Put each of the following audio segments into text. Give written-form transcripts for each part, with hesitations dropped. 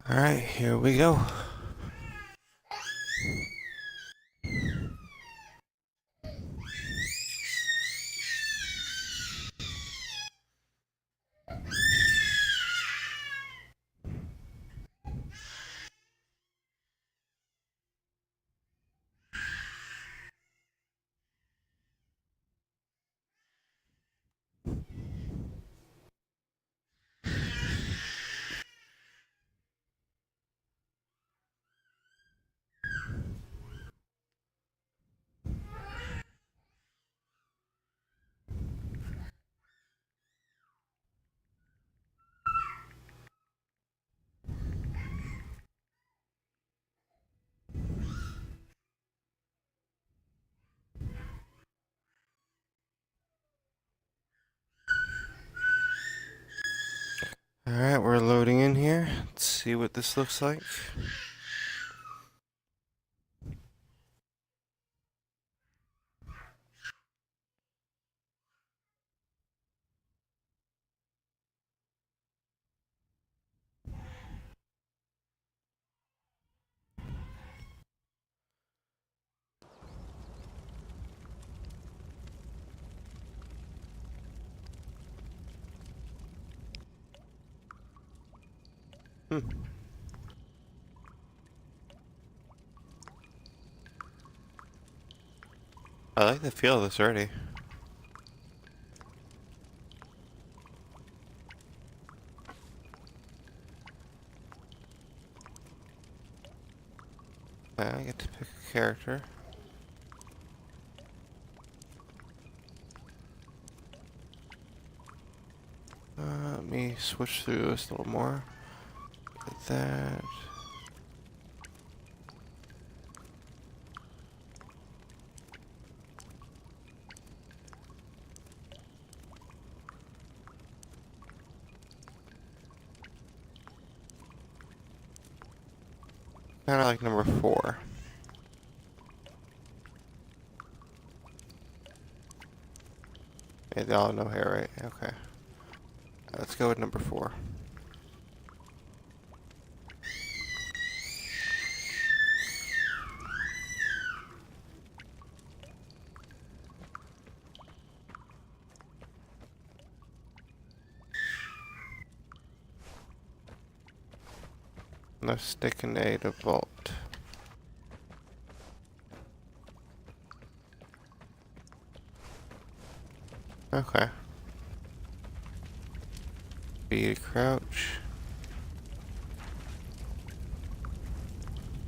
Alright, here we go. Alright, we're loading in here. Let's see what this looks like. Hmm. I like the feel of this already. I get to pick a character. Let me switch through this a little more. Like that. Kinda like number 4. Yeah, they all have no hair, right? Okay. Let's go with number 4. No stick and A to vault. Okay. B to crouch.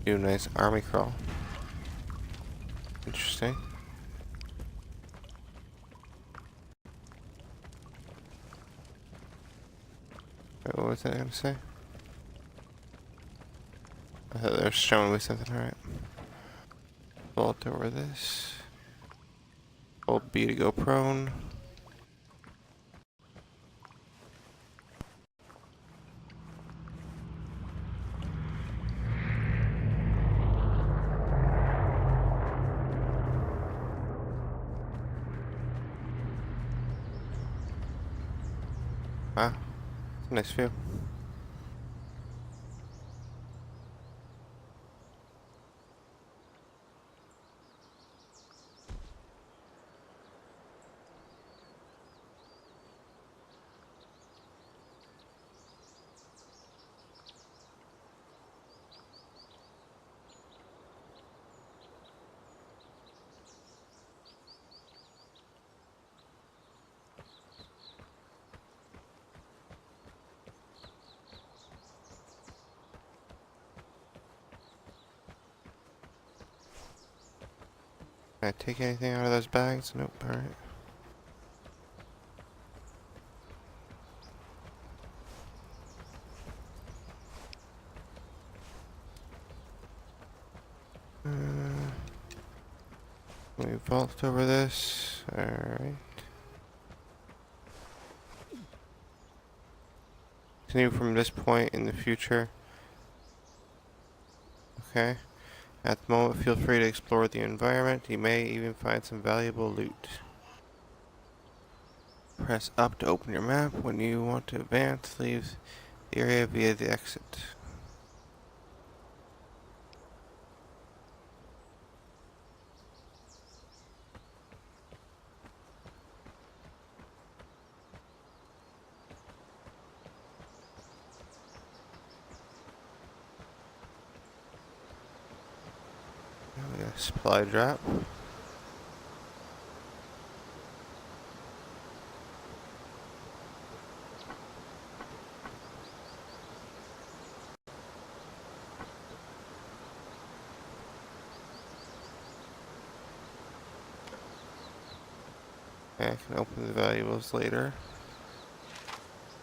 Do a nice army crawl. Interesting. Wait, what was that gonna say? I thought they were showing me something, alright. Vault over this. Hold B to go prone. Wow, it's a nice view. Can I take anything out of those bags? Nope, alright. We vault over this. Alright. Continue from this point in the future. Okay. At the moment, feel free to explore the environment. You may even find some valuable loot. Press up to open your map. When you want to advance, leave the area via the exit. Supply drop. Okay, I can open the valuables later.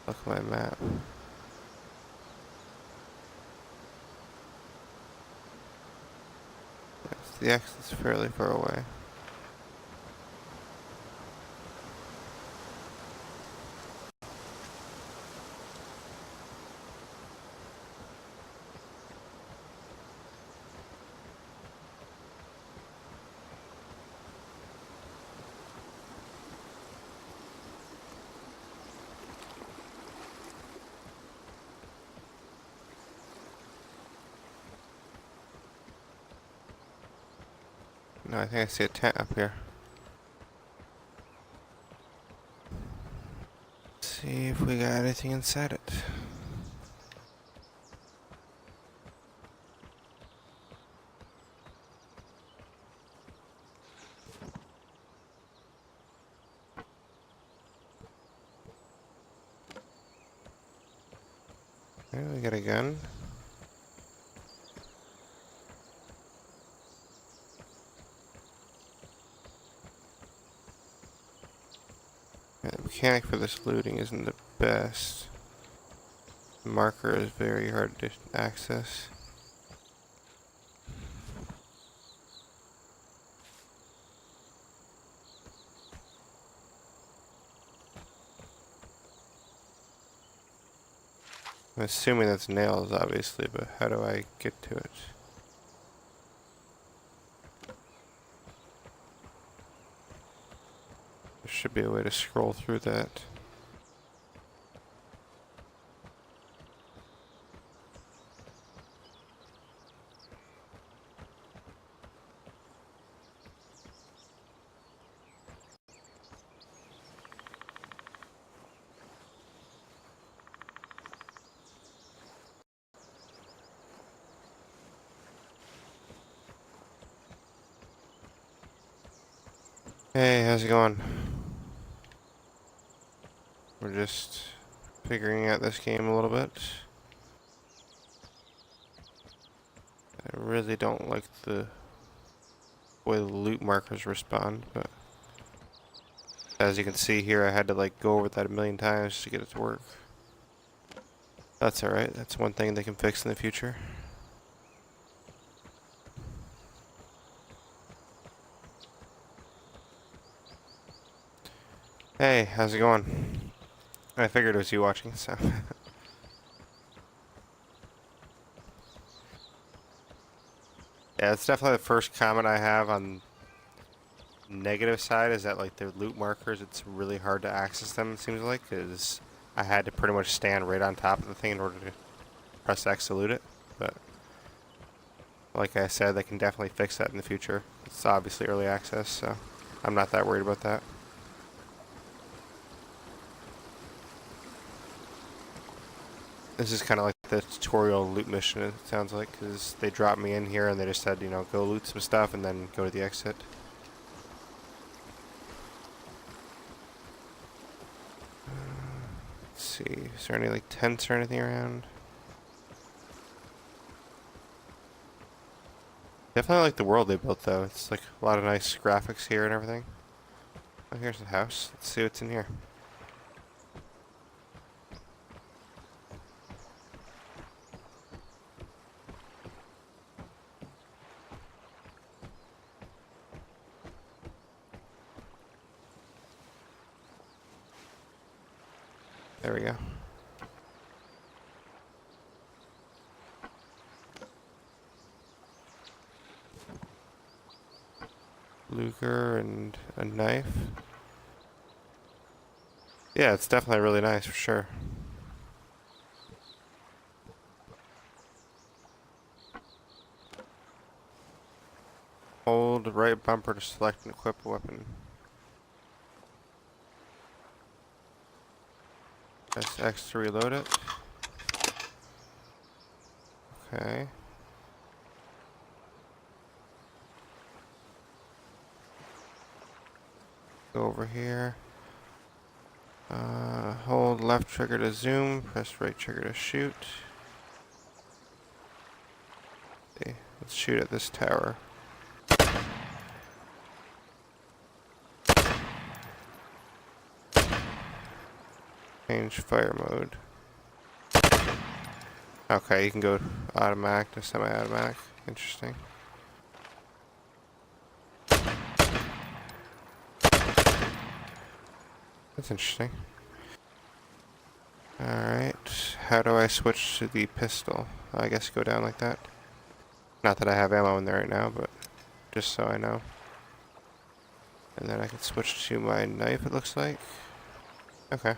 Look at my map. Yes, the exit's fairly far away. No, I think I see a tent up here. Let's see if we got anything inside it. Okay, we got a gun. Yeah, the mechanic for this looting isn't the best. The marker is very hard to access. I'm assuming that's nails, obviously, but how do I get to it? There should be a way to scroll through that. Hey, how's it going? We're just figuring out this game a little bit. I really don't like the way the loot markers respond, but as you can see here, I had to like go over that a million times to get it to work. That's alright, that's one thing they can fix in the future. Hey, how's it going? I figured it was you watching, so. Yeah, it's definitely the first comment I have on negative side is that like their loot markers, it's really hard to access them, it seems like, because I had to pretty much stand right on top of the thing in order to press X to loot it. But like I said, they can definitely fix that in the future. It's obviously early access, so I'm not that worried about that. This is kind of like the tutorial loot mission, it sounds like, because they dropped me in here and they just said, you know, go loot some stuff and then go to the exit. Let's see, is there any like tents or anything around? Definitely like the world they built though. It's like a lot of nice graphics here and everything. Oh, here's the house. Let's see what's in here. There we go. Luger and a knife. Yeah, it's definitely really nice for sure. Hold right bumper to select and equip a weapon. Press X to reload it. Okay. Go over here. Hold left trigger to zoom, press right trigger to shoot. Okay, let's shoot at this tower. Change fire mode. Okay, you can go automatic to semi-automatic. Interesting. That's interesting. Alright, how do I switch to the pistol? I guess go down like that. Not that I have ammo in there right now, but just so I know. And then I can switch to my knife, it looks like. Okay.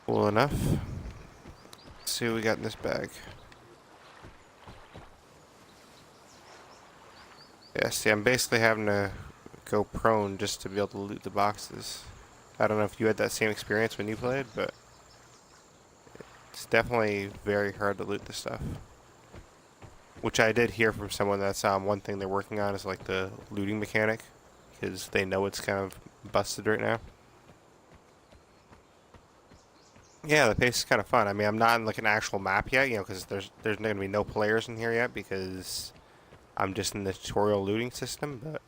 Cool enough. Let's see what we got in this bag. Yeah, see, I'm basically having to go prone just to be able to loot the boxes. I don't know if you had that same experience when you played, but it's definitely very hard to loot this stuff. Which I did hear from someone that's one thing they're working on is like the looting mechanic, because they know it's kind of busted right now. Yeah, the pace is kind of fun. I mean, I'm not in like an actual map yet, you know, because there's going to be no players in here yet because I'm just in the tutorial looting system. But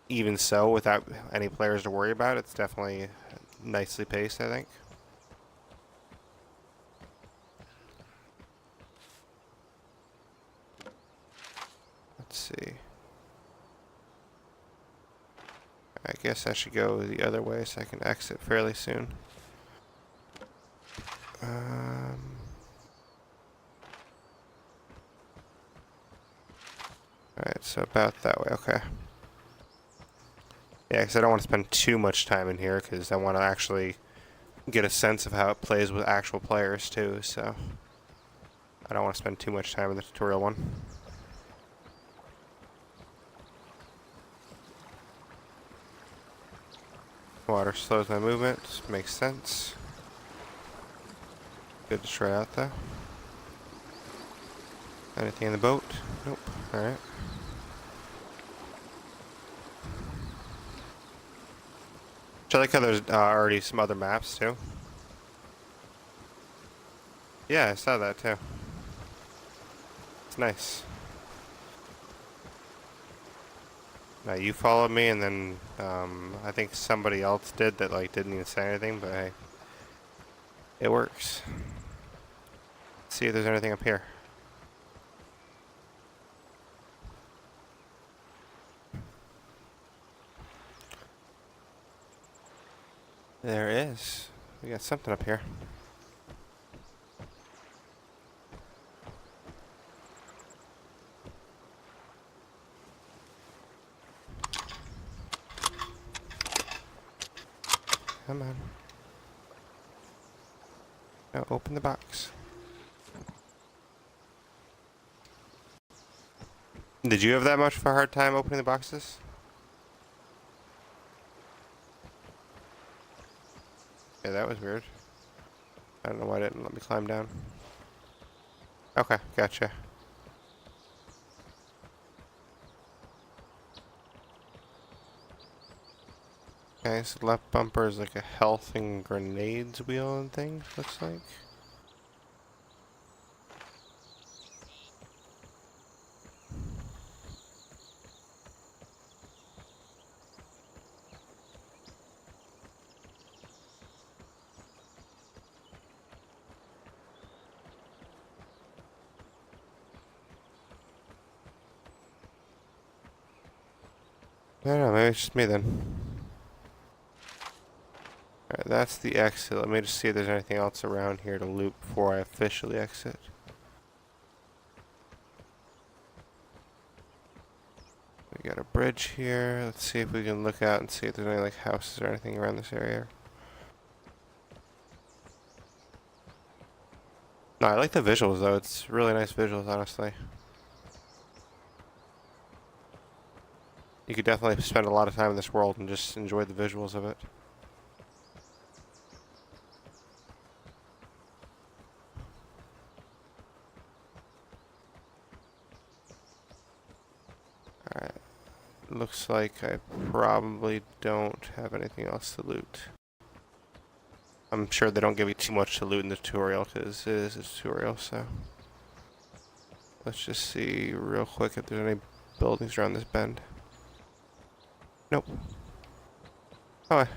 even so, without any players to worry about, it's definitely nicely paced, I think. Let's see. I guess I should go the other way so I can exit fairly soon. Alright, so about that way, okay. Yeah, because I don't want to spend too much time in here, because I want to actually get a sense of how it plays with actual players, too, so... I don't want to spend too much time in the tutorial one. Water slows my movement, makes sense. Good to try out, though. Anything in the boat? Nope. Alright. I like how there's already some other maps, too. Yeah, I saw that, too. It's nice. Now, you followed me, and then I think somebody else did that like didn't even say anything, but hey. It works. Let's see if there's anything up here. There is. We got something up here. Come on. Now open the box. Did you have that much of a hard time opening the boxes? Yeah, that was weird. I don't know why it didn't let me climb down. Okay, gotcha. Okay, so left bumper is like a health and grenades wheel and thing, looks like. I don't know, maybe it's just me then. Alright, that's the exit. Let me just see if there's anything else around here to loot before I officially exit. We got a bridge here. Let's see if we can look out and see if there's any like houses or anything around this area. No, I like the visuals though. It's really nice visuals, honestly. You could definitely spend a lot of time in this world and just enjoy the visuals of it. looks like I probably don't have anything else to loot. I'm sure they don't give you too much to loot in the tutorial because it is a tutorial, so. Let's just see real quick if there's any buildings around this bend. Nope. Alright,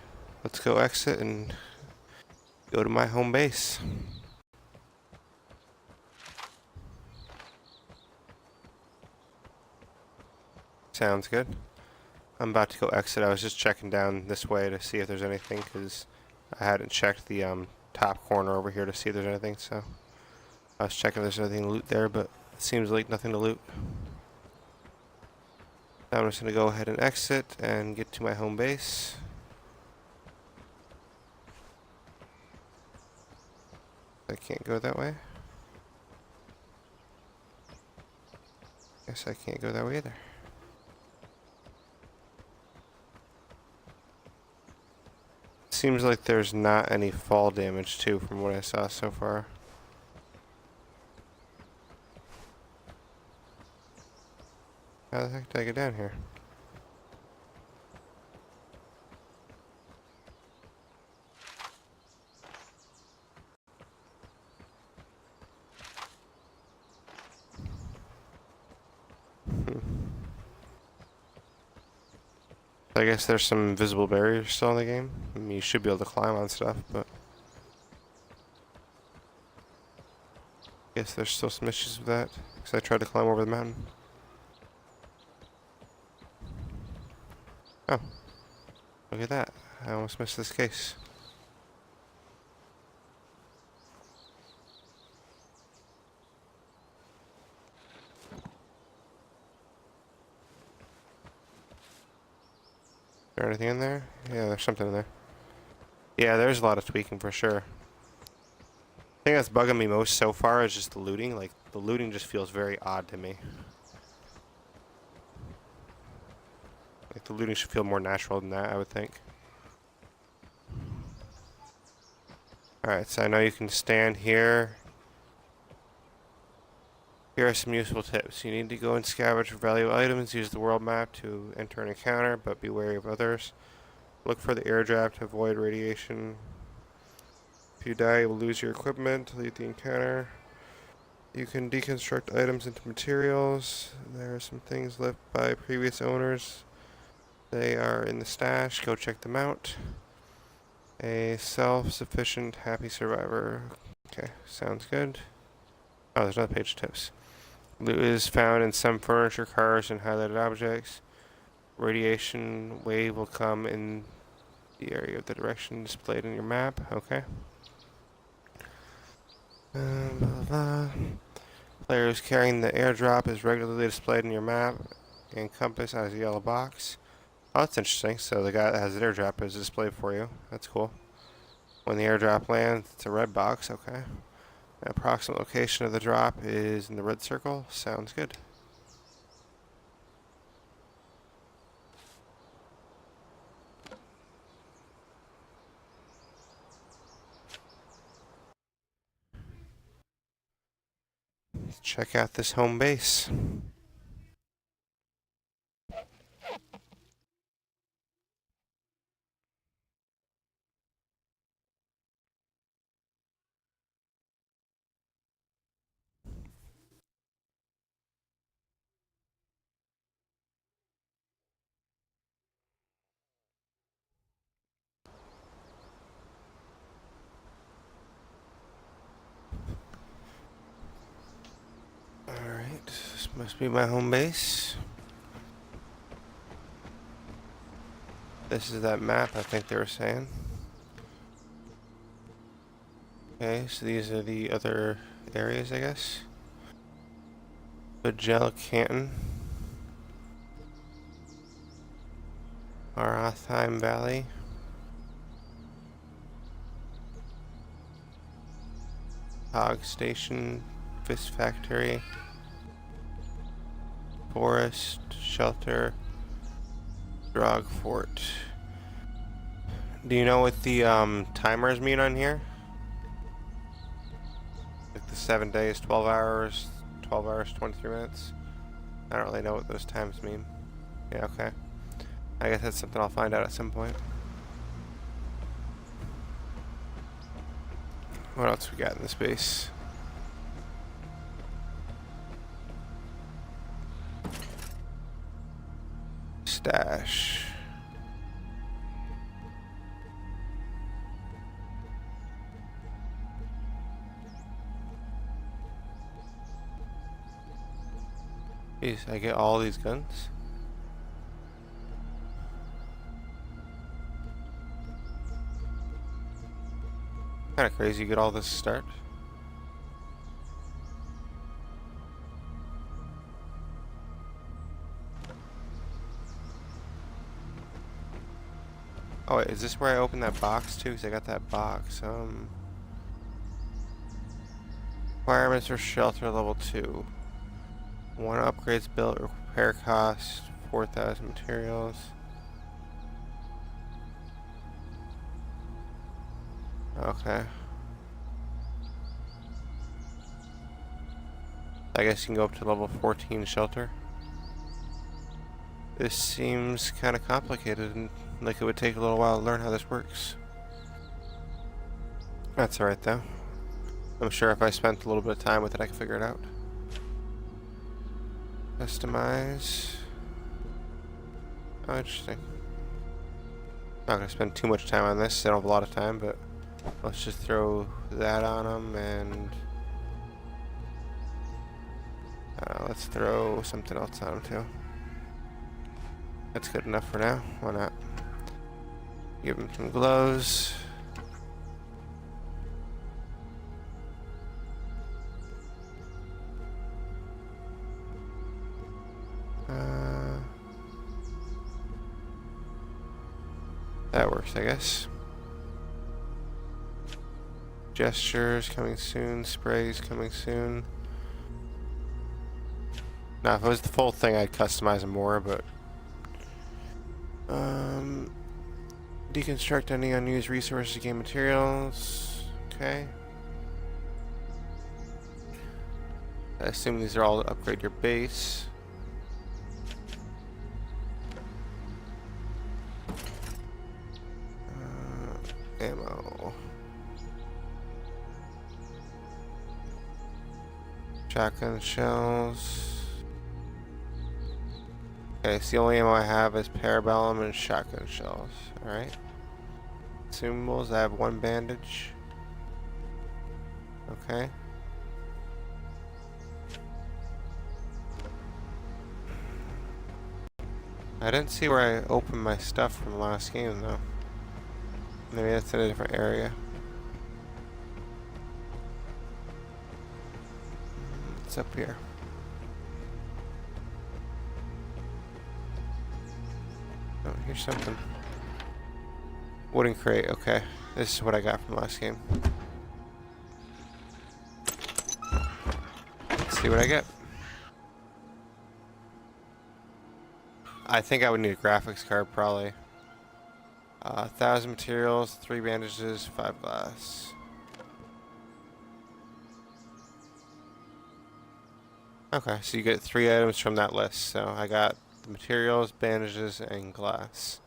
let's go exit and go to my home base. Sounds good. I'm about to go exit. I was just checking down this way to see if there's anything because I hadn't checked the top corner over here to see if there's anything, so I was checking if there's anything to loot there, but it seems like nothing to loot. Now I'm just going to go ahead and exit and get to my home base. I can't go that way. Guess I can't go that way either. Seems like there's not any fall damage too from what I saw so far. How the heck did I get down here? I guess there's some invisible barriers still in the game. I mean, you should be able to climb on stuff, but I guess there's still some issues with that because I tried to climb over the mountain. Oh, look at that. I almost missed this case. Is there anything in there? Yeah, there's something in there. Yeah, there's a lot of tweaking for sure. The thing that's bugging me most so far is just the looting. Like, the looting just feels very odd to me. Like, the looting should feel more natural than that, I would think. Alright, so I know you can stand here. Here are some useful tips. You need to go and scavenge for valuable items. Use the world map to enter an encounter, but be wary of others. Look for the airdrop to avoid radiation. If you die, you will lose your equipment. Leave the encounter. You can deconstruct items into materials. There are some things left by previous owners. They are in the stash. Go check them out. A self-sufficient, happy survivor. Okay, sounds good. Oh, there's another page of tips. Loot is found in some furniture, cars, and highlighted objects. Radiation wave will come in the area of the direction displayed in your map. Okay. Blah, blah, blah. Players carrying the airdrop is regularly displayed in your map and compass as a yellow box. Oh, that's interesting. So the guy that has the airdrop is displayed for you. That's cool. When the airdrop lands, it's a red box. Okay. The approximate location of the drop is in the red circle. Sounds good. Let's check out this home base. Alright, this must be my home base. This is that map I think they were saying. Okay, so these are the other areas, I guess. Vigor Canton. Aratheim Valley. Hog Station. Fish Factory. Forest. Shelter. Drog Fort. Do you know what the timers mean on here? Like the 7 days, 12 hours, 23 minutes? I don't really know what those times mean. Yeah, okay. I guess that's something I'll find out at some point. What else we got in this base? Stash. Jeez, I get all these guns? Kinda crazy you get all this to start. Oh wait, is this where I opened that box too? Because I got that box. Requirements for shelter level 2. 1 upgrades built, repair cost, 4,000 materials. Okay. I guess you can go up to level 14 shelter. This seems kind of complicated and like it would take a little while to learn how this works. That's alright though. I'm sure if I spent a little bit of time with it, I can figure it out. Customize. Oh, interesting. Not gonna spend too much time on this. I don't have a lot of time, but let's just throw that on them and let's throw something else on them too. That's good enough for now. Why not? Give them some gloves. That works, I guess. Gestures coming soon. Sprays coming soon. Now, if it was the full thing, I'd customize them more, but deconstruct any unused resources to gain materials. Okay. I assume these are all to upgrade your base. Ammo. Shotgun shells. Okay, so the only ammo I have is parabellum and shotgun shells. Alright. Consumables, I have 1 bandage. Okay. I didn't see where I opened my stuff from last game though. Maybe that's in a different area. It's up here. Oh, here's something. Wooden crate, okay. This is what I got from last game. Let's see what I get. I think I would need a graphics card probably. 1,000 materials, 3 bandages, 5 glass. Okay, so you get 3 items from that list. So I got the materials, bandages, and glass.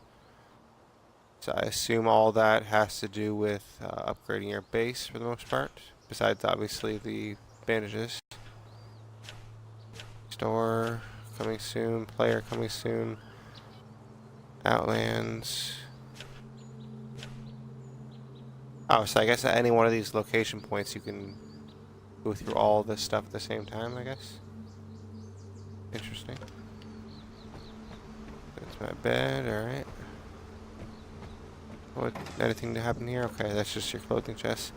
So I assume all that has to do with upgrading your base for the most part. Besides, obviously, the bandages. Store coming soon. Player coming soon. Outlands. Oh, so I guess at any one of these location points you can go through all this stuff at the same time, I guess. Interesting. That's my bed, alright. What, anything to happen here? Okay, that's just your clothing chest.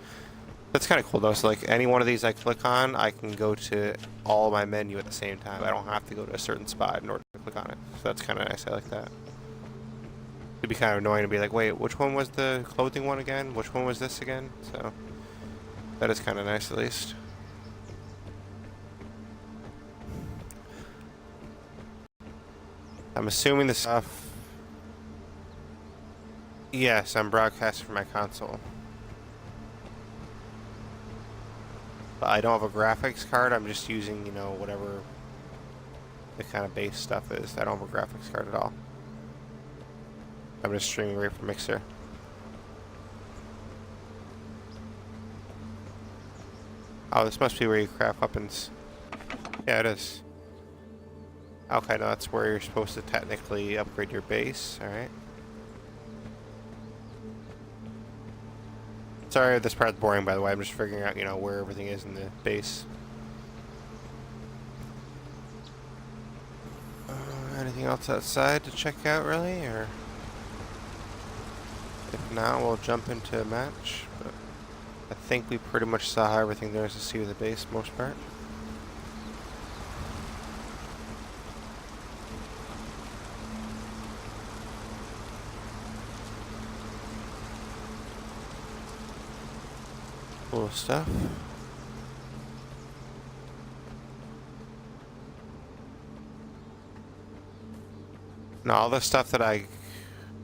That's kind of cool though, so like any one of these I click on, I can go to all my menu at the same time. I don't have to go to a certain spot in order to click on it. So that's kind of nice, I like that. It'd be kind of annoying to be like, wait, which one was the clothing one again? Which one was this again? So, that is kind of nice at least. I'm assuming the stuff... Yes, I'm broadcasting from my console. But I don't have a graphics card, I'm just using, you know, whatever the kind of base stuff is. I don't have a graphics card at all. I'm just streaming right from Mixer. Oh, this must be where you craft weapons. Yeah, it is. Okay, no, that's where you're supposed to technically upgrade your base. Alright. Sorry if this part's boring, by the way. I'm just figuring out, you know, where everything is in the base. Anything else outside to check out, really? Or if not, we'll jump into a match. But I think we pretty much saw everything there is to see with the base, most part. Cool stuff. Now, all the stuff that I...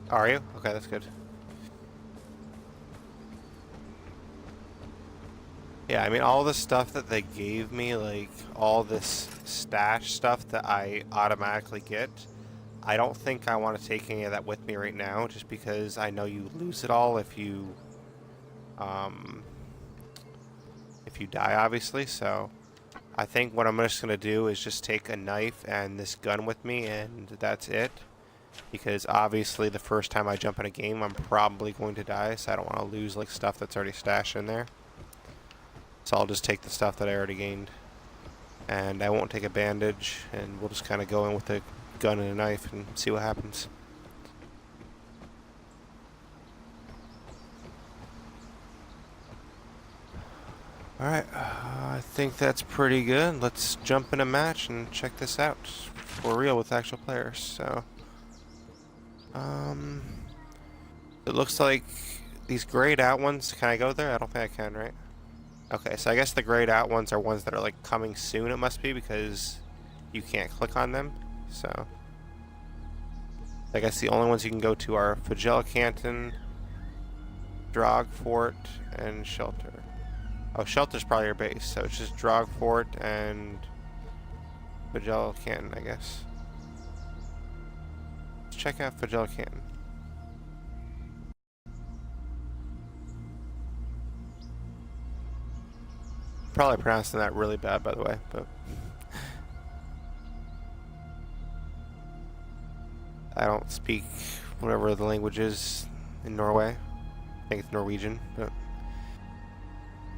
Are you? Okay, that's good. Yeah, I mean, all the stuff that they gave me, like, all this stash stuff that I automatically get, I don't think I want to take any of that with me right now, just because I know you lose it all if you die, obviously, so I think what I'm just going to do is just take a knife and this gun with me, and that's it. Because obviously the first time I jump in a game, I'm probably going to die, so I don't want to lose like stuff that's already stashed in there. So I'll just take the stuff that I already gained. And I won't take a bandage, and we'll just kind of go in with a gun and a knife and see what happens. Alright, I think that's pretty good. Let's jump in a match and check this out for real with actual players. So, it looks like these grayed out ones, can I go there? I don't think I can, right? Okay, so I guess the grayed out ones are ones that are like coming soon, it must be, because you can't click on them. So, I guess the only ones you can go to are Vigor, Canton, Drog Fort, and Shelter. Oh, Shelter's probably your base, so it's just Drog Fort and Vigor Canton, I guess. Let's check out Vigor Canton. Probably pronouncing that really bad, by the way, but I don't speak whatever the language is in Norway. I think it's Norwegian, but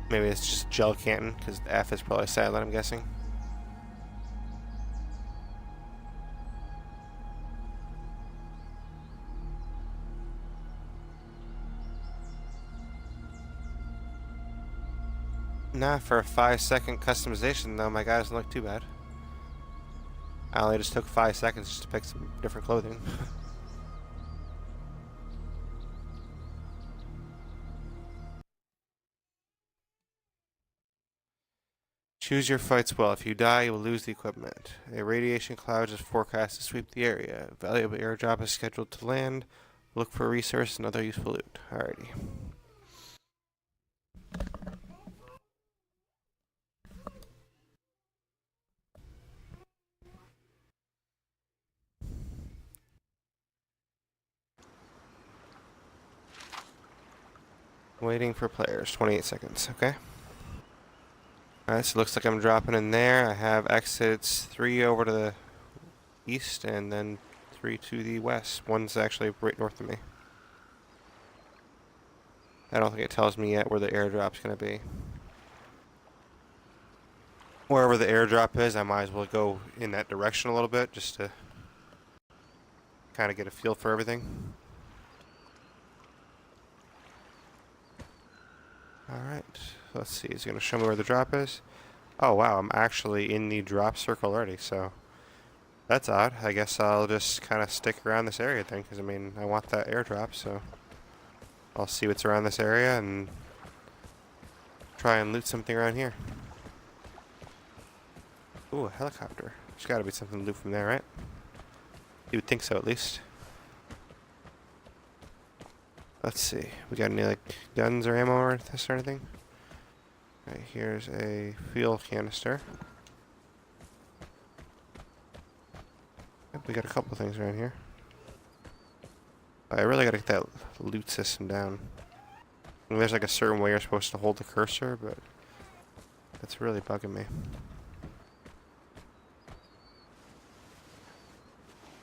maybe it's just Gel Canton, because the F is probably silent, I'm guessing. Nah, for a 5-second customization, though, my guy doesn't look too bad. I only just took 5 seconds just to pick some different clothing. Choose your fights well. If you die, you will lose the equipment. A radiation cloud is forecast to sweep the area. A valuable airdrop is scheduled to land. Look for resources and other useful loot. Alrighty. Waiting for players. 28 seconds. Okay. Alright, so it looks like I'm dropping in there. I have exits 3 over to the east and then 3 to the west. One's actually right north of me. I don't think it tells me yet where the airdrop's going to be. Wherever the airdrop is, I might as well go in that direction a little bit just to kind of get a feel for everything. Alright, let's see. Is it going to show me where the drop is? Oh wow, I'm actually in the drop circle already, so that's odd. I guess I'll just kind of stick around this area then, because I mean, I want that airdrop, so I'll see what's around this area and try and loot something around here. Ooh, a helicopter. There's got to be something to loot from there, right? You would think so, at least. Let's see. We got any, like, guns or ammo or this or anything? Alright, here's a fuel canister. Yep, we got a couple things around here. I really gotta get that loot system down. I mean, there's like a certain way you're supposed to hold the cursor, but that's really bugging me.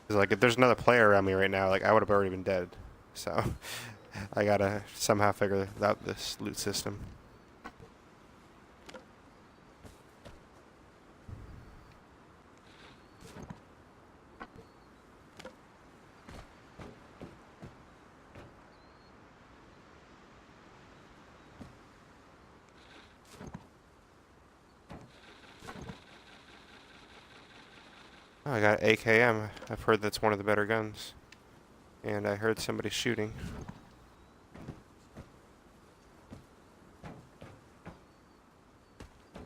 'Cause, like, if there's another player around me right now, like, I would have already been dead. So, I gotta somehow figure out this loot system. Oh, I got AKM. I've heard that's one of the better guns. And I heard somebody shooting.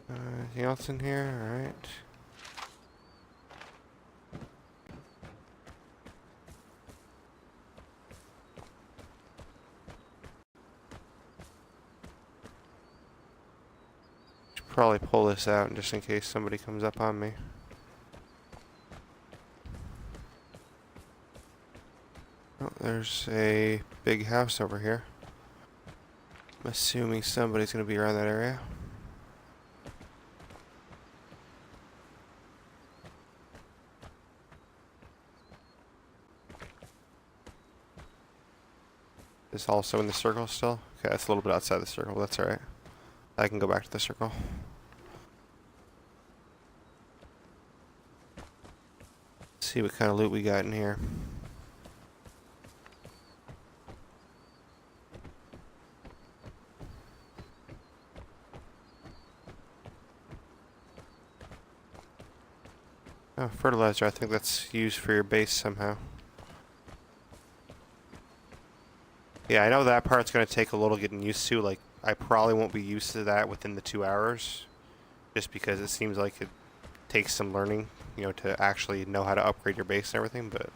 Anything else in here? Alright. Should probably pull this out just in case somebody comes up on me. Oh, there's a big house over here. I'm assuming somebody's gonna be around that area. Is also in the circle still? Okay, that's a little bit outside the circle, but that's alright. I can go back to the circle. Let's see what kind of loot we got in here. Oh, fertilizer. I think that's used for your base somehow. Yeah, I know that part's going to take a little getting used to. Like, I probably won't be used to that within the 2 hours. Just because it seems like it takes some learning, you know, to actually know how to upgrade your base and everything. But,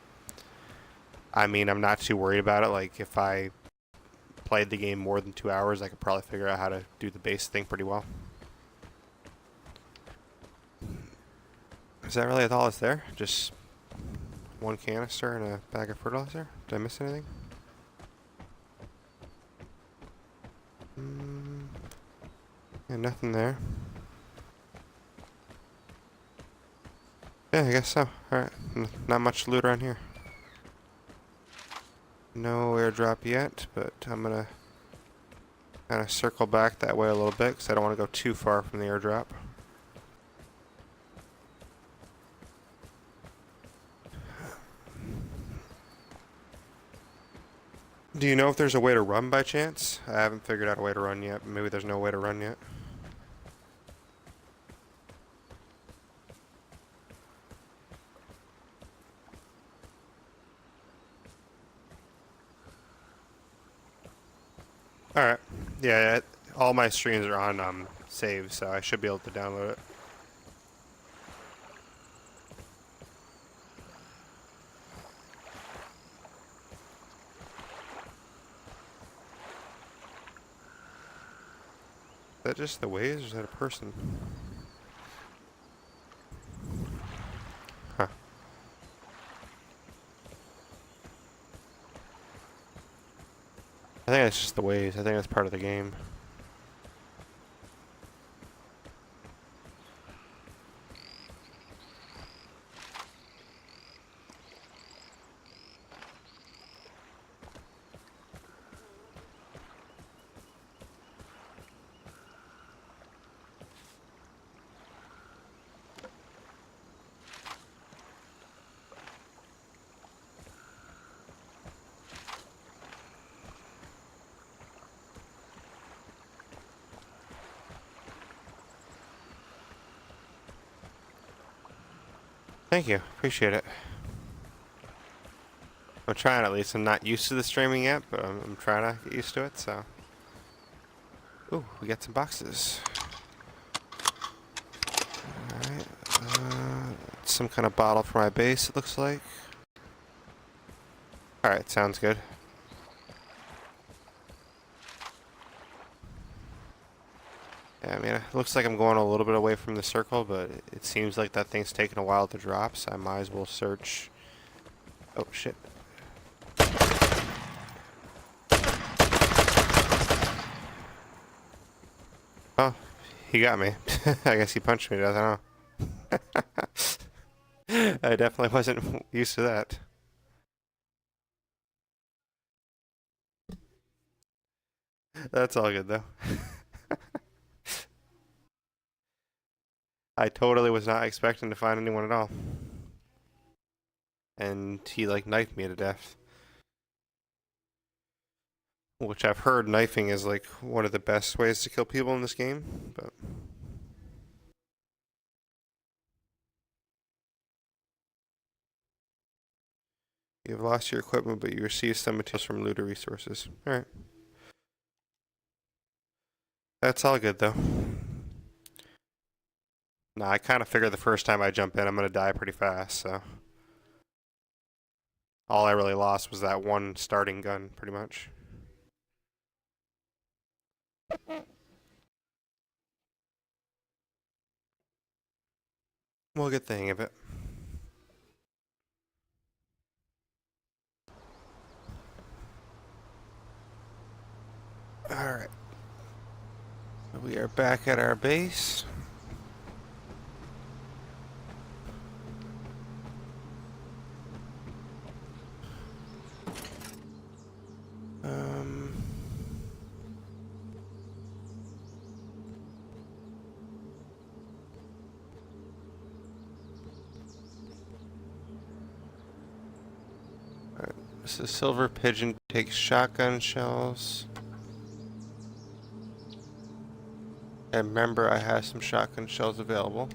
I mean, I'm not too worried about it. Like, if I played the game more than 2 hours, I could probably figure out how to do the base thing pretty well. Is that really all that's there? Just one canister and a bag of fertilizer? Did I miss anything? Yeah, nothing there. Yeah, I guess so. Alright, not much loot around here. No airdrop yet, but I'm gonna kind of circle back that way a little bit because I don't want to go too far from the airdrop. Do you know if there's a way to run by chance? I haven't figured out a way to run yet. Maybe there's no way to run yet. Alright. Yeah, all my streams are on save, so I should be able to download it. Is that just the waves, or is that a person? Huh. I think it's just the waves. I think that's part of the game. Thank you. Appreciate it. I'm trying at least. I'm not used to the streaming yet, but I'm trying to get used to it, so. Ooh, we got some boxes. Alright. Some kind of bottle for my base, it looks like. Alright, sounds good. Yeah, I mean, it looks like I'm going a little bit away from the circle, but it seems like that thing's taking a while to drop, so I might as well search. Oh, shit. Oh, he got me. I guess he punched me to death, I don't know. I definitely wasn't used to that. That's all good though. I totally was not expecting to find anyone at all. And he like knifed me to death. Which I've heard knifing is like one of the best ways to kill people in this game, but you've lost your equipment, but you received some materials from looter resources. Alright. That's all good though. Nah, I kind of figured the first time I jump in, I'm gonna die pretty fast, so. All I really lost was that one starting gun, pretty much. We'll get the hang of it. Alright. We are back at our base. Um, Alright, this is Silver Pigeon takes shotgun shells. And remember, I have some shotgun shells available.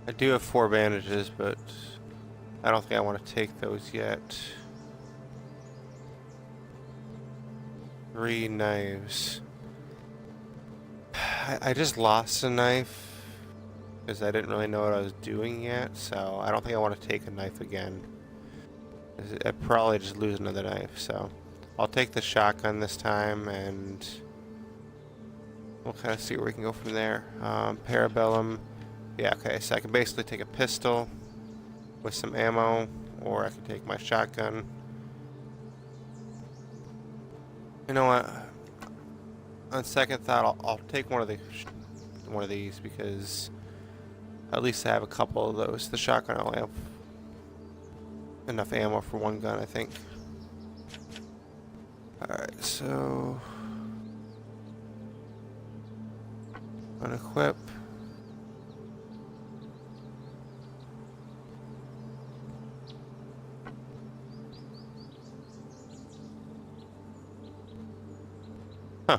I do have 4 bandages, but I don't think I want to take those yet. 3 knives. I just lost a knife because I didn't really know what I was doing yet, so I don't think I want to take a knife again. I'd probably just lose another knife, so I'll take the shotgun this time, and we'll kind of see where we can go from there. Parabellum. Yeah, okay, so I can basically take a pistol with some ammo, or I can take my shotgun. You know what? On second thought, I'll take one of these because at least I have a couple of those. The shotgun I only have enough ammo for one gun, I think. Alright, so unequip. Huh.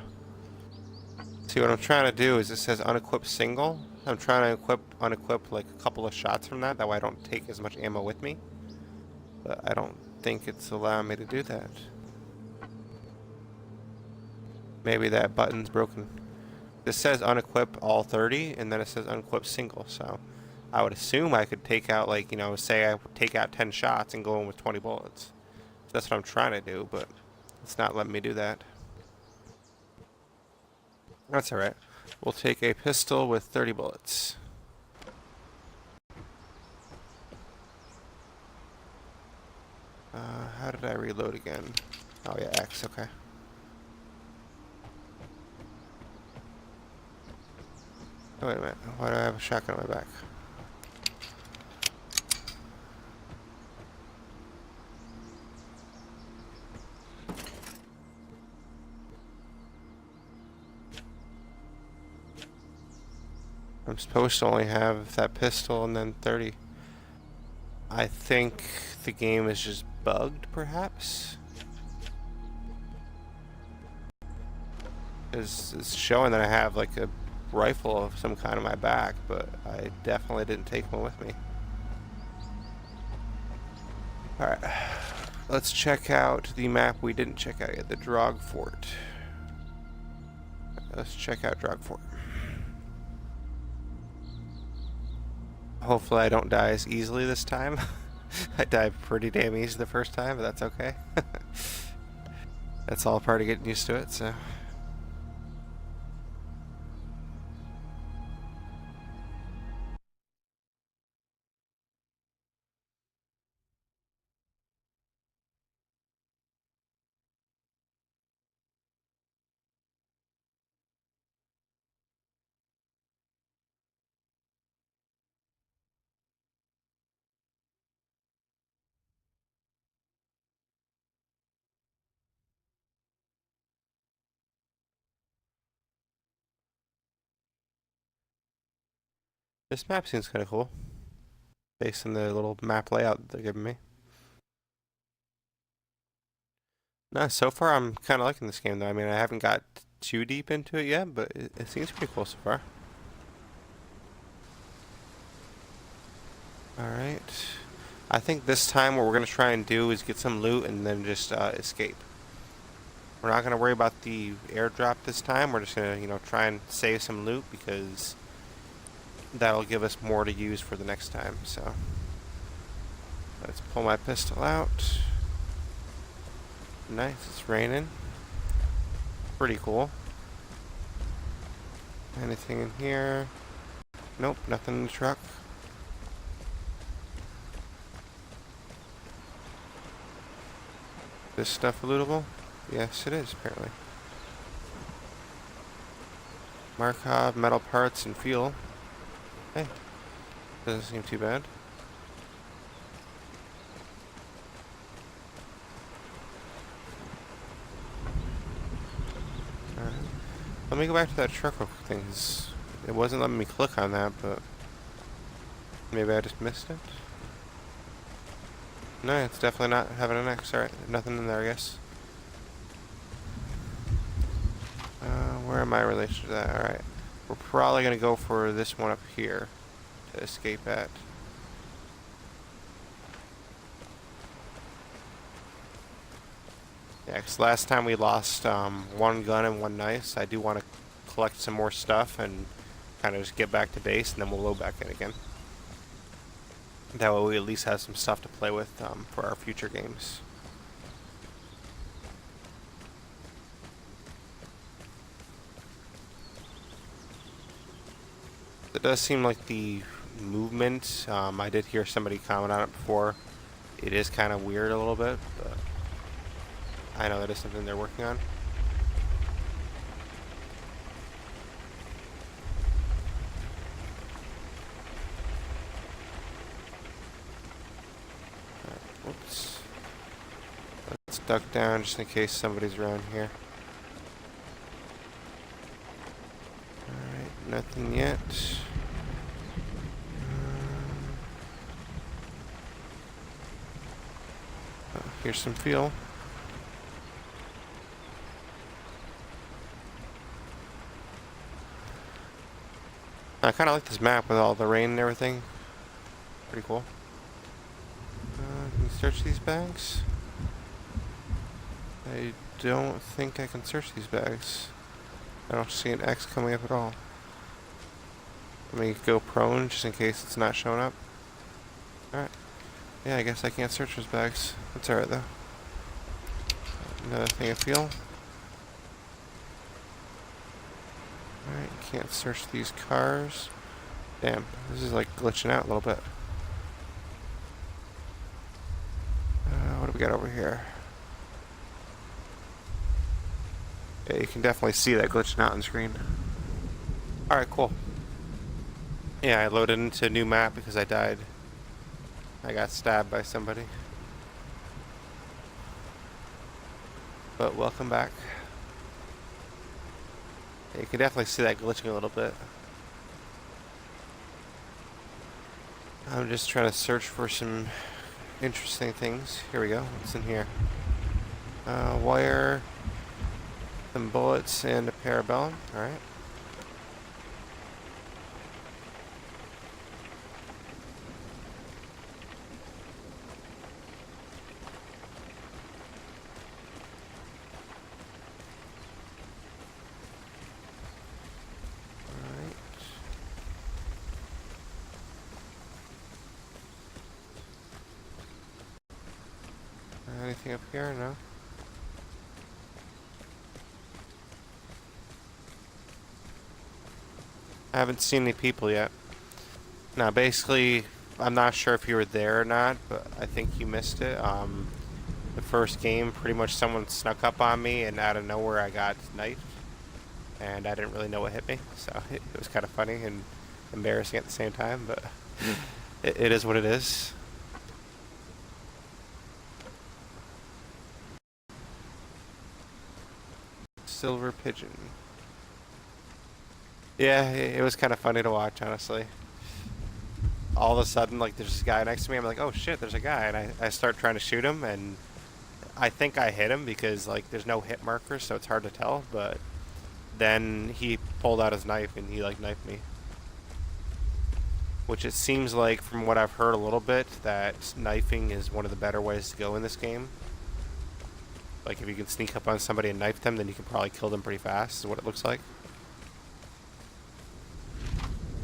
See, what I'm trying to do is it says unequip single. I'm trying to unequip like a couple of shots from that. That way I don't take as much ammo with me. But I don't think it's allowing me to do that. Maybe that button's broken. This says unequip all 30, and then it says unequip single. So I would assume I could take out, like, you know, say I take out 10 shots and go in with 20 bullets. So that's what I'm trying to do, but it's not letting me do that. That's alright. We'll take a pistol with 30 bullets. How did I reload again? Oh yeah, X, okay. Oh, wait a minute. Why do I have a shotgun on my back? I'm supposed to only have that pistol and then 30. I think the game is just bugged, perhaps? It's showing that I have like a rifle of some kind on my back, but I definitely didn't take one with me. Alright, let's check out the map we didn't check out yet, the Drog Fort. Let's check out Drog Fort. Hopefully I don't die as easily this time. I died pretty damn easy the first time, but that's okay. That's all part of getting used to it, so. This map seems kind of cool, based on the little map layout that they're giving me. No, so far I'm kind of liking this game though. I mean, I haven't got too deep into it yet, but it seems pretty cool so far. Alright. I think this time what we're going to try and do is get some loot and then just escape. We're not going to worry about the airdrop this time. We're just going to, try and save some loot because that'll give us more to use for the next time. So let's pull my pistol out. Nice, it's raining. Pretty cool. Anything in here? Nope, nothing in the truck. This stuff lootable? Yes, it is, apparently. Markov, metal parts, and fuel. Hey, doesn't seem too bad. Alright. Let me go back to that truck real quick thing. It wasn't letting me click on that, but maybe I just missed it. No, it's definitely not having an X. Alright, nothing in there, I guess. Where am I in relation to that? Alright. We're probably going to go for this one up here to escape at. Yeah, because last time we lost one gun and one knife. I do want to collect some more stuff and kind of just get back to base, and then we'll load back in again. That way we at least have some stuff to play with for our future games. It does seem like the movement, I did hear somebody comment on it before. It is kind of weird a little bit, but I know that is something they're working on. Whoops. Let's duck down just in case somebody's around here. Alright, nothing yet. Oh, here's some fuel. I kind of like this map with all the rain and everything. Pretty cool. Can you search these bags? I don't think I can search these bags. I don't see an X coming up at all. Let me go prone just in case it's not showing up. Alright. Yeah, I guess I can't search those bags. That's alright though. Another thing of fuel. Alright, can't search these cars. Damn, this is like glitching out a little bit. What do we got over here? Yeah, you can definitely see that glitching out on the screen. Alright, cool. Yeah, I loaded into a new map because I died. I got stabbed by somebody. But welcome back. Yeah, you can definitely see that glitching a little bit. I'm just trying to search for some interesting things. Here we go. What's in here? Wire, some bullets, and a parabellum. Alright. Anything up here? No. I haven't seen any people yet. Now, basically, I'm not sure if you were there or not, but I think you missed it. The first game, pretty much someone snuck up on me, and out of nowhere I got knifed, and I didn't really know what hit me, so it was kind of funny and embarrassing at the same time, but it is what it is. Silver pigeon. Yeah, it was kind of funny to watch, honestly. All of a sudden, like, there's this guy next to me. I'm like, oh shit, there's a guy, and I start trying to shoot him, and I think I hit him because, like, there's no hit markers, so it's hard to tell, but then he pulled out his knife and he, like, knifed me. Which it seems like, from what I've heard a little bit, that knifing is one of the better ways to go in this game. Like, if you can sneak up on somebody and knife them, then you can probably kill them pretty fast, is what it looks like.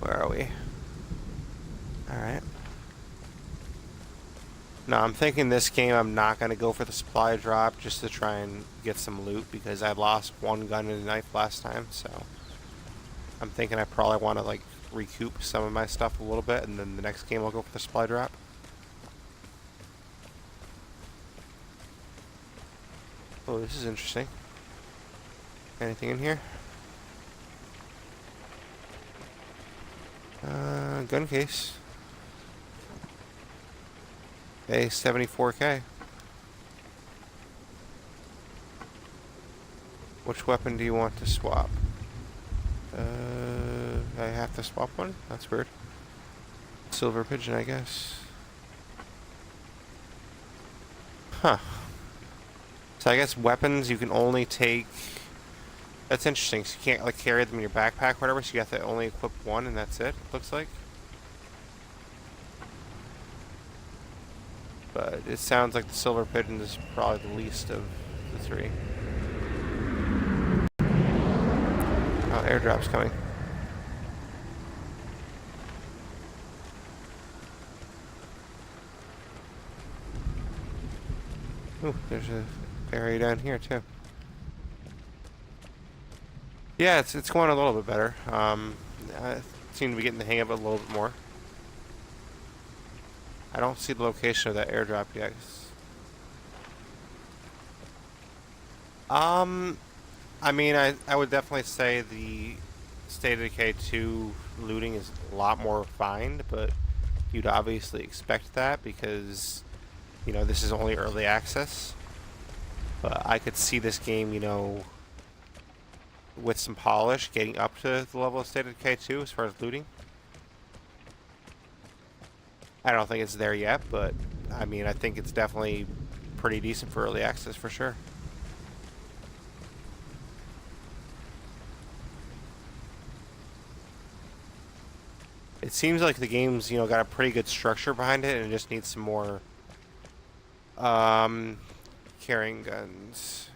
Where are we? Alright. No, I'm thinking this game I'm not going to go for the supply drop just to try and get some loot because I lost one gun and a knife last time, so I'm thinking I probably want to, like, recoup some of my stuff a little bit, and then the next game I'll go for the supply drop. Oh, this is interesting. Anything in here? Gun case. A 74K. Which weapon do you want to swap? I have to swap one? That's weird. Silver pigeon, I guess. Huh. So I guess weapons you can only take... That's interesting. So you can't, like, carry them in your backpack or whatever, so you have to only equip one and that's it, looks like. But it sounds like the silver pigeon is probably the least of the three. Oh, airdrop's coming. Ooh, there's a area down here too. Yeah, it's going a little bit better. I seem to be getting the hang of it a little bit more. I don't see the location of that airdrop yet. I mean, I would definitely say the State of Decay 2 looting is a lot more refined, but you'd obviously expect that because, you know, this is only early access. But I could see this game, you know, with some polish, getting up to the level of State of Decay 2 as far as looting. I don't think it's there yet, but I mean, I think it's definitely pretty decent for early access for sure. It seems like the game's, you know, got a pretty good structure behind it, and it just needs some more carrying guns.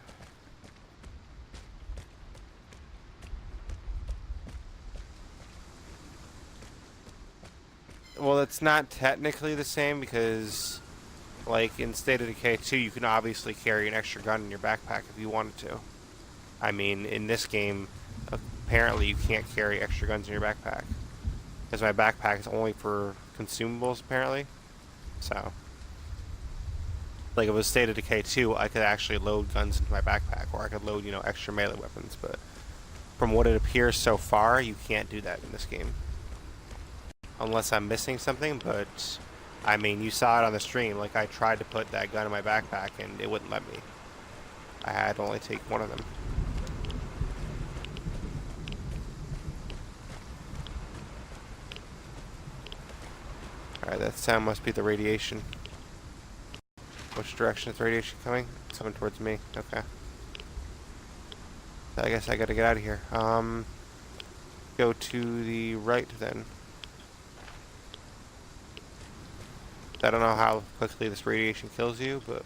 Well, it's not technically the same because, like, in State of Decay 2, you can obviously carry an extra gun in your backpack if you wanted to. I mean, in this game, apparently you can't carry extra guns in your backpack. Because my backpack is only for consumables, apparently. So, like, if it was State of Decay 2, I could actually load guns into my backpack, or I could load, you know, extra melee weapons, but from what it appears so far, you can't do that in this game. Unless I'm missing something, but I mean, you saw it on the stream. Like, I tried to put that gun in my backpack and it wouldn't let me. I had to only take one of them. Alright, that sound must be the radiation. Which direction is the radiation coming? It's coming towards me. Okay. I guess I gotta get out of here. Go to the right then. I don't know how quickly this radiation kills you, but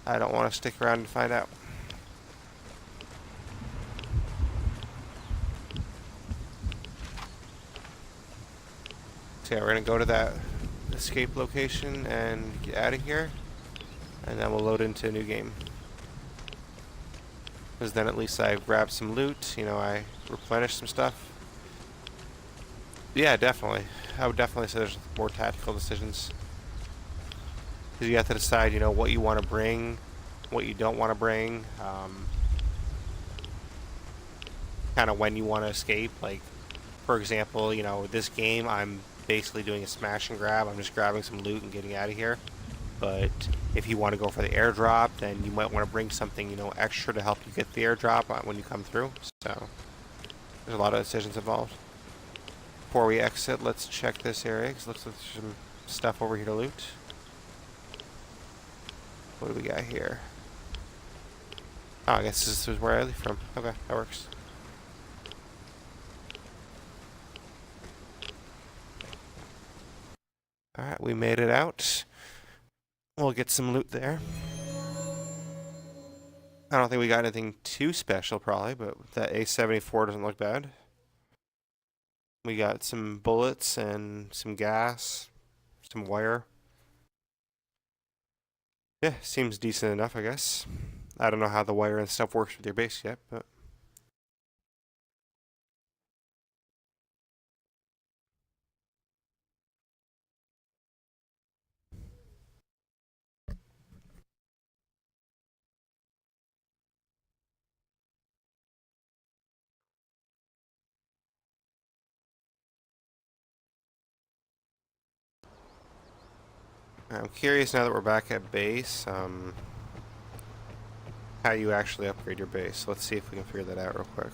I don't want to stick around and find out. So yeah, we're gonna go to that escape location and get out of here, and then we'll load into a new game. Because then at least I grabbed some loot, you know, I replenished some stuff. Yeah, definitely. I would definitely say there's more tactical decisions. Because you have to decide, you know, what you want to bring, what you don't want to bring, kind of when you want to escape. Like, for example, you know, this game, I'm basically doing a smash and grab. I'm just grabbing some loot and getting out of here. But if you want to go for the airdrop, then you might want to bring something, you know, extra to help you get the airdrop when you come through. So, there's a lot of decisions involved. Before we exit, let's check this area, because looks like there's some stuff over here to loot. What do we got here? Oh, I guess this is where I leave from. Okay, that works. Alright, we made it out. We'll get some loot there. I don't think we got anything too special, probably, but that A74 doesn't look bad. We got some bullets and some gas, some wire. Yeah, seems decent enough, I guess. I don't know how the wire and stuff works with your base yet, but... I'm curious now that we're back at base, how you actually upgrade your base. Let's see if we can figure that out real quick.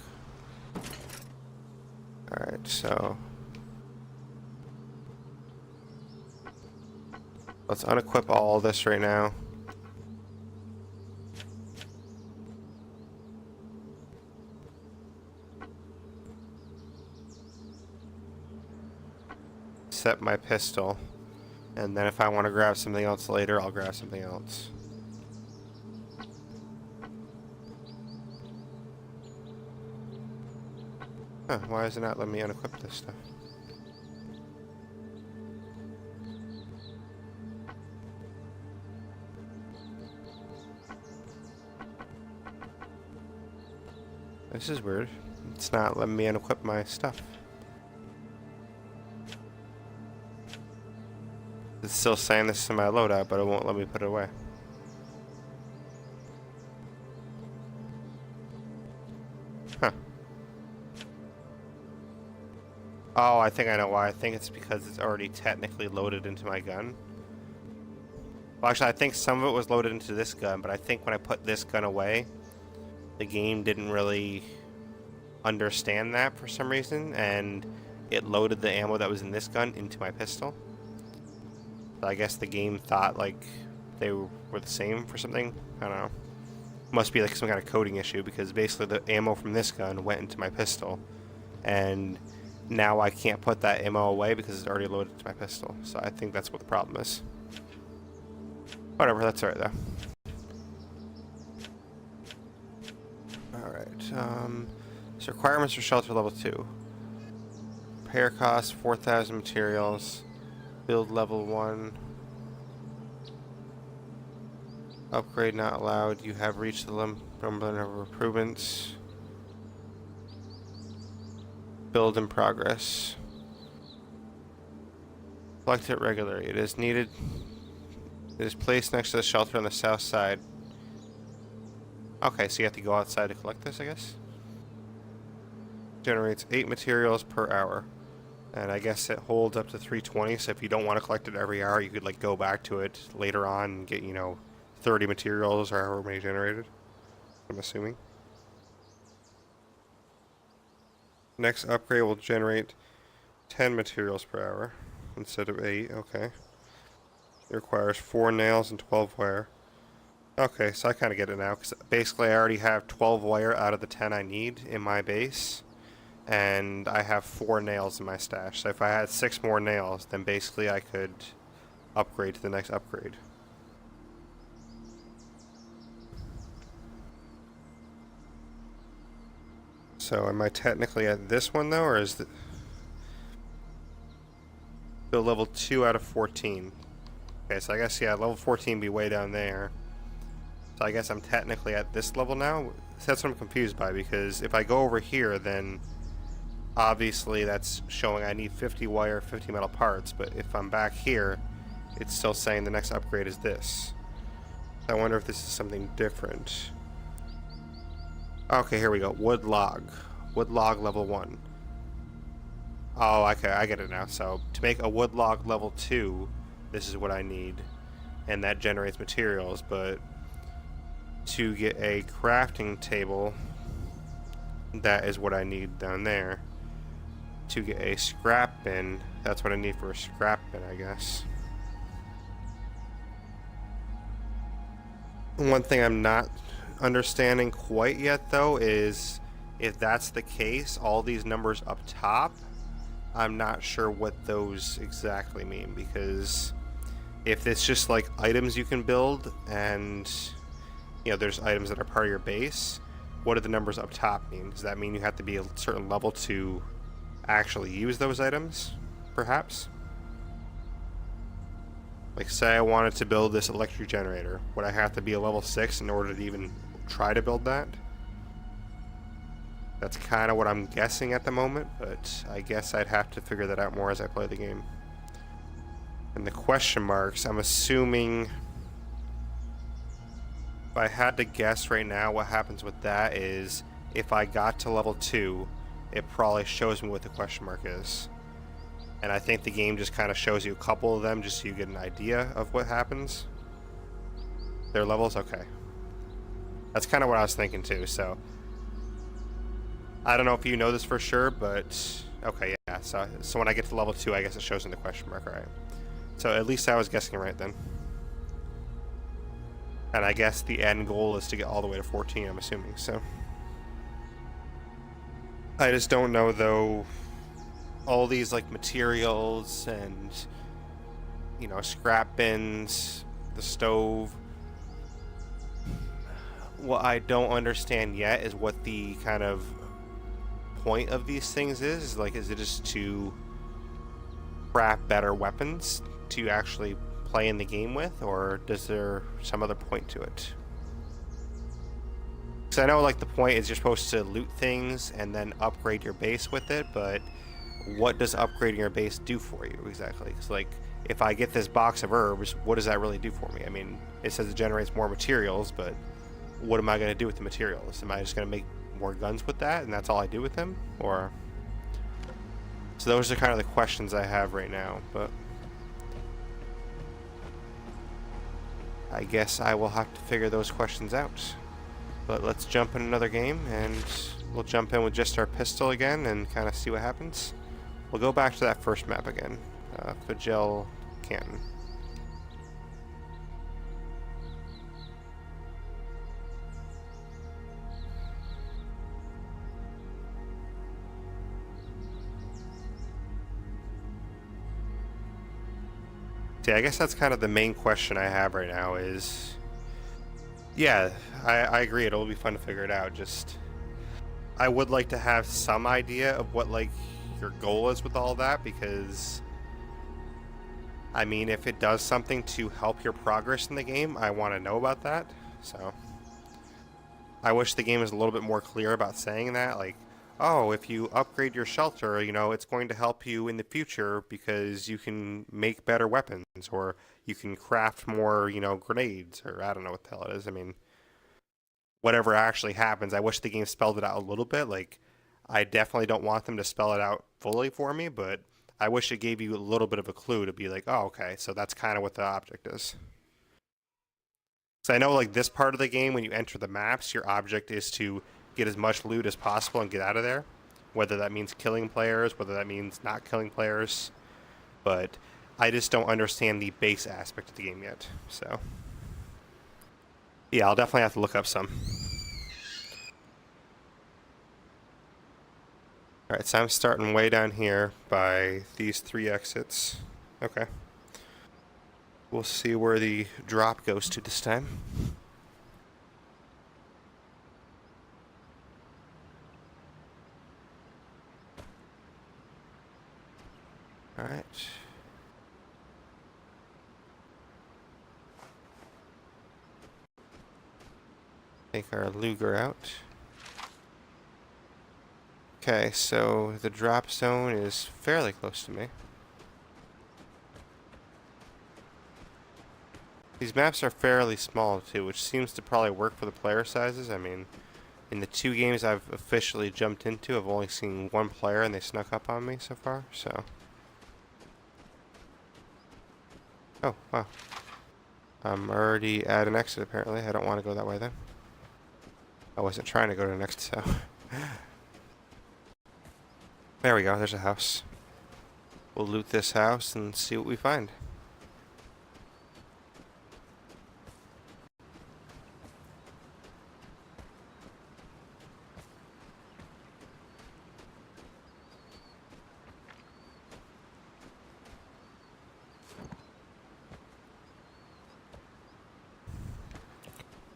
Alright, so... let's unequip all this right now. Set my pistol. And then if I want to grab something else later, I'll grab something else. Huh, why is it not letting me unequip this stuff? This is weird. It's not letting me unequip my stuff. It's still saying this is my loadout, but it won't let me put it away. Huh. Oh, I think I know why. I think it's because it's already technically loaded into my gun. Well, actually, I think some of it was loaded into this gun, but I think when I put this gun away, the game didn't really understand that for some reason, and it loaded the ammo that was in this gun into my pistol. So I guess the game thought, like, they were the same for something. I don't know. Must be like some kind of coding issue, because basically the ammo from this gun went into my pistol, and now I can't put that ammo away because it's already loaded to my pistol. So I think that's what the problem is. Whatever, that's alright though. Alright, so requirements for shelter level 2. Repair cost, 4,000 materials. Build level 1. Upgrade not allowed. You have reached the limit of improvements. Build in progress. Collect it regularly. It is needed. It is placed next to the shelter on the south side. Okay, so you have to go outside to collect this, I guess? Generates 8 materials per hour. And I guess it holds up to 320, so if you don't want to collect it every hour, you could like go back to it later on and get, you know, 30 materials or however many generated. I'm assuming. Next upgrade will generate 10 materials per hour instead of 8. Okay. It requires 4 nails and 12 wire. Okay, so I kind of get it now, because basically I already have 12 wire out of the 10 I need in my base. And I have 4 nails in my stash. So if I had 6 more nails, then basically I could upgrade to the next upgrade. So am I technically at this one though, or is the build level 2 out of 14? Okay, so I guess, yeah, level 14 be way down there. So I guess I'm technically at this level now. So that's what I'm confused by, because if I go over here, then obviously that's showing I need 50 wire, 50 metal parts, but if I'm back here, it's still saying the next upgrade is this. I wonder if this is something different. Okay, here we go. Wood log. Wood log level 1. Oh, okay, I get it now. So, to make a wood log level 2, this is what I need. And that generates materials, but to get a crafting table, that is what I need down there. To get a scrap bin, that's what I need for a scrap bin, I guess. One thing I'm not understanding quite yet, though, is if that's the case, all these numbers up top, I'm not sure what those exactly mean, because if it's just like items you can build and, you know, there's items that are part of your base, what do the numbers up top mean? Does that mean you have to be a certain level to actually use those items, perhaps? Like, say I wanted to build this electric generator. Would I have to be a level 6 in order to even try to build that? That's kind of what I'm guessing at the moment, but I guess I'd have to figure that out more as I play the game. And the question marks, I'm assuming... If I had to guess right now, what happens with that is, if I got to level 2, it probably shows me what the question mark is. And I think the game just kind of shows you a couple of them just so you get an idea of what happens. Their levels? Okay. That's kind of what I was thinking too, so... I don't know if you know this for sure, but... Okay, yeah, so when I get to level 2, I guess it shows in the question mark, alright. So at least I was guessing right then. And I guess the end goal is to get all the way to 14, I'm assuming, so... I just don't know, though... all these like materials and, you know, scrap bins, the stove. What I don't understand yet is what the kind of point of these things is. Like, is it just to craft better weapons to actually play in the game with, or does there some other point to it? Because I know, like, the point is you're supposed to loot things and then upgrade your base with it, but what does upgrading your base do for you exactly? Because, like, if I get this box of herbs, what does that really do for me? I mean, it says it generates more materials, but what am I going to do with the materials? Am I just going to make more guns with that, and that's all I do with them? Or... So those are kind of the questions I have right now, but... I guess I will have to figure those questions out. But let's jump in another game, and we'll jump in with just our pistol again and kind of see what happens. We'll go back to that first map again. Vigor, Canton. See, I guess that's kind of the main question I have right now is... Yeah, I agree, it'll be fun to figure it out, just... I would like to have some idea of what, like, your goal is with all that, because... I mean, if it does something to help your progress in the game, I want to know about that, so... I wish the game was a little bit more clear about saying that, like, oh, if you upgrade your shelter, you know, it's going to help you in the future because you can make better weapons, or you can craft more, you know, grenades, or I don't know what the hell it is. I mean, whatever actually happens, I wish the game spelled it out a little bit. Like, I definitely don't want them to spell it out fully for me, but I wish it gave you a little bit of a clue to be like, oh, okay, so that's kind of what the object is. So I know, like, this part of the game, when you enter the maps, your object is to get as much loot as possible and get out of there. Whether that means killing players, whether that means not killing players. But I just don't understand the base aspect of the game yet. So, yeah, I'll definitely have to look up some. Alright, so I'm starting way down here by these 3 exits. Okay. We'll see where the drop goes to this time. Alright. Take our Vigor out. Okay, so the drop zone is fairly close to me. These maps are fairly small too, which seems to probably work for the player sizes. I mean, in the 2 games I've officially jumped into, I've only seen 1 player and they snuck up on me so far, so. Oh, wow. I'm already at an exit apparently. I don't want to go that way then. I wasn't trying to go to the next, so. There we go, there's a house. We'll loot this house and see what we find.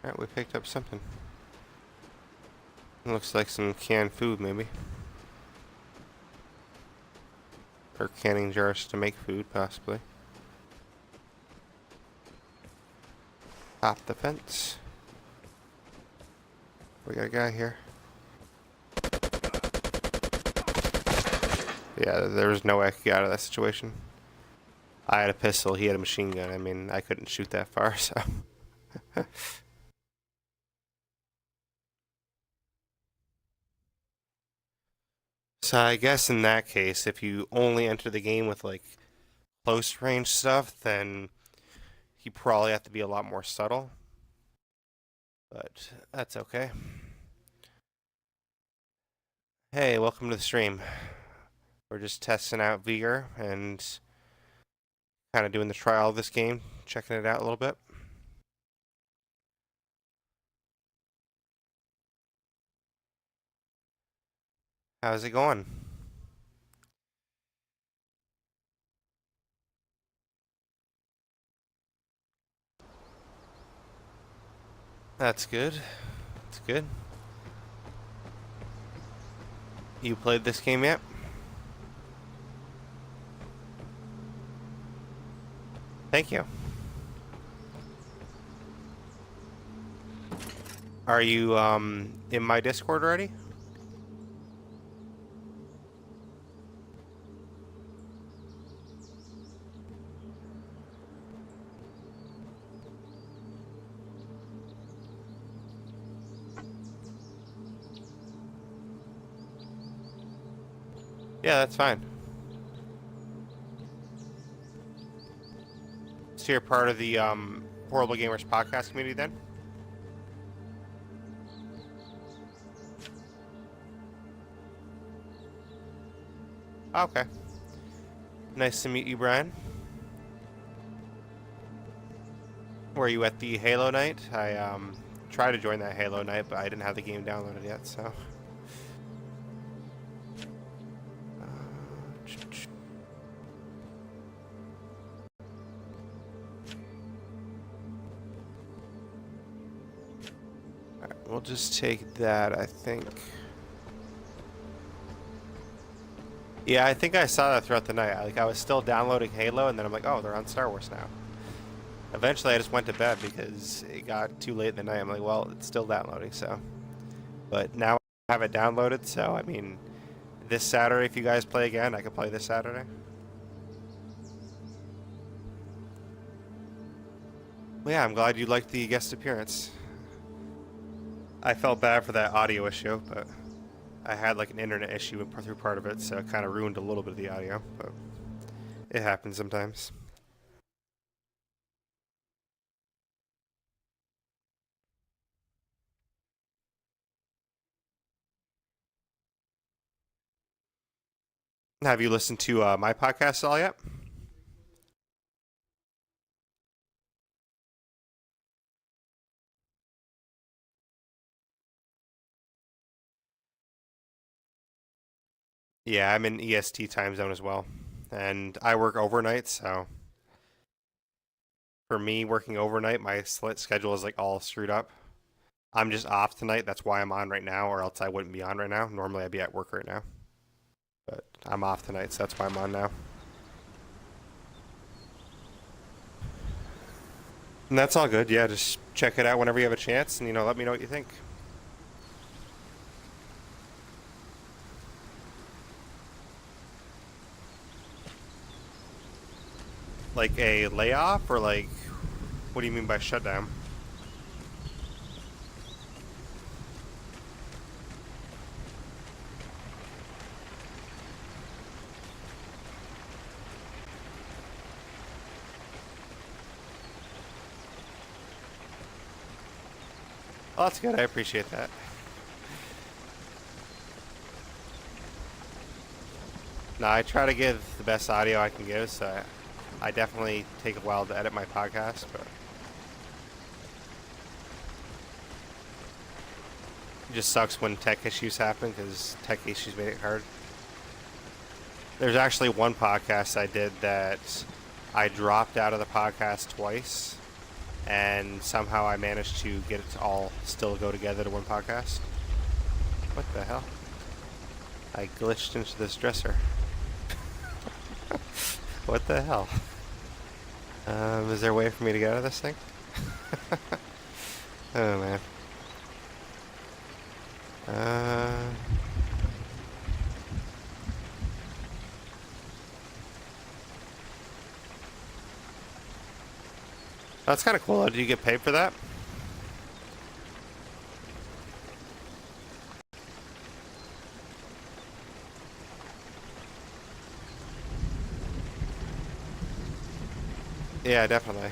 Alright, we picked up something. It looks like some canned food, maybe. Or canning jars to make food, possibly. Hop the fence. We got a guy here. Yeah, there was no way I could get out of that situation. I had a pistol, he had a machine gun. I mean, I couldn't shoot that far, so. So I guess in that case, if you only enter the game with like close range stuff, then you probably have to be a lot more subtle. But that's okay. Hey, welcome to the stream. We're just testing out Vigor and kind of doing the trial of this game, checking it out a little bit. How's it going? That's good. That's good. You played this game yet? Thank you. Are you in my Discord already? Yeah, that's fine. So you're part of the Horrible Gamers podcast community then? Okay. Nice to meet you, Brian. Were you at the Halo night? I tried to join that Halo night, but I didn't have the game downloaded yet, so. Alright, we'll just take that, I think. Yeah, I think I saw that throughout the night. I was still downloading Halo, and then I'm like, oh, they're on Star Wars now. Eventually, I just went to bed because it got too late in the night. I'm like, well, it's still downloading, so. But now I have it downloaded, so, I mean, this Saturday, if you guys play again, I can play this Saturday. Well, yeah, I'm glad you liked the guest appearance. I felt bad for that audio issue, but I had like an internet issue through part of it, so it kind of ruined a little bit of the audio, but it happens sometimes. Have you listened to my podcast at all yet? Yeah, I'm in EST time zone as well, and I work overnight, so for me working overnight, my split schedule is like all screwed up. I'm just off tonight, that's why I'm on right now, or else I wouldn't be on right now. Normally I'd be at work right now, but I'm off tonight, so that's why I'm on now. And that's all good. Yeah, just check it out whenever you have a chance, and let me know what you think. Like a layoff, or like, what do you mean by shutdown? Oh, that's good. I appreciate that. No, I try to give the best audio I can give, so I definitely take a while to edit my podcast, but it just sucks when tech issues happen because tech issues made it hard. There's actually one podcast I did that I dropped out of the podcast twice, and somehow I managed to get it to all still go together to one podcast. What the hell? I glitched into this dresser. What the hell? Is there a way for me to get out of this thing? Oh man. Uh, that's kind of cool. Do you get paid for that? Yeah, definitely.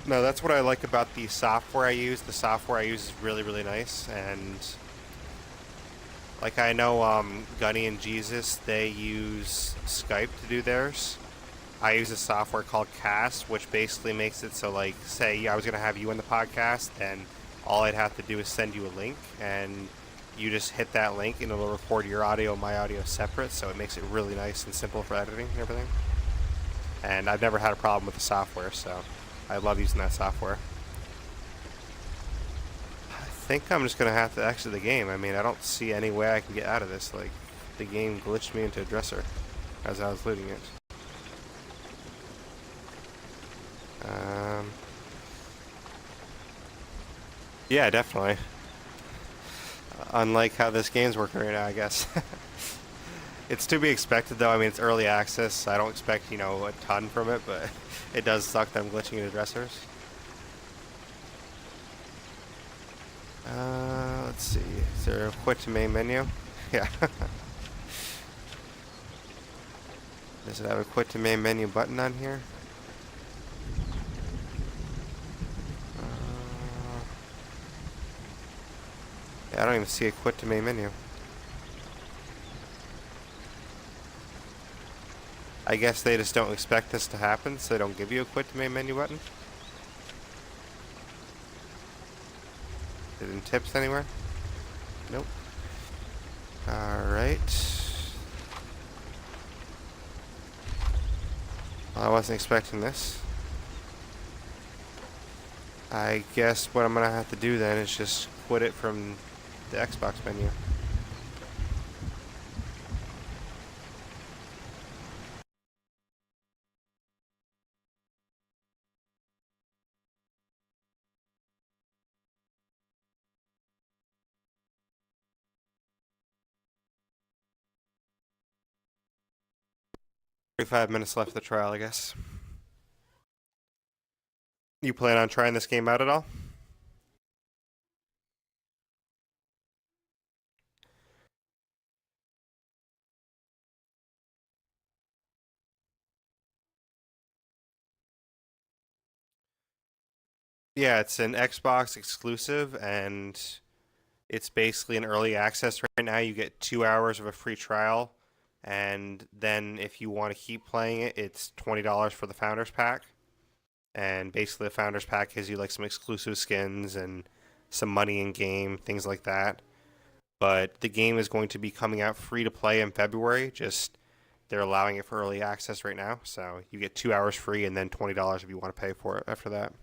No, that's what I like about the software I use. The software I use is really, really nice, and like I know Gunny and Jesus, they use Skype to do theirs. I use a software called Cast, which basically makes it so, like, say I was gonna have you in the podcast, and all I'd have to do is send you a link, and you just hit that link, and it'll record your audio and my audio separate. So it makes it really nice and simple for editing and everything. And I've never had a problem with the software, so I love using that software. I think I'm just gonna have to exit the game. I mean, I don't see any way I can get out of this. Like, the game glitched me into a dresser as I was looting it. Um, yeah, definitely. Unlike how this game's working right now, I guess. It's to be expected, though. I mean, it's early access, so I don't expect, a ton from it, but it does suck that I'm glitching into dressers. Let's see. Is there a quit to main menu? Yeah. Does it have a quit to main menu button on here? Yeah, I don't even see a quit to main menu. I guess they just don't expect this to happen, so they don't give you a quit to main menu button. Is it in tips anywhere? Nope. Alright. Well, I wasn't expecting this. I guess what I'm gonna have to do then is just quit it from the Xbox menu. Thirty-five minutes left of the trial, I guess. You plan on trying this game out at all? Yeah, it's an Xbox exclusive, and it's basically an early access right now. You get 2 hours of a free trial, and then if you want to keep playing it, it's $20 for the Founders Pack. And basically, the Founders Pack gives you like some exclusive skins and some money in game, things like that. But the game is going to be coming out free to play in February. Just they're allowing it for early access right now, so you get 2 hours free and then $20 if you want to pay for it after that.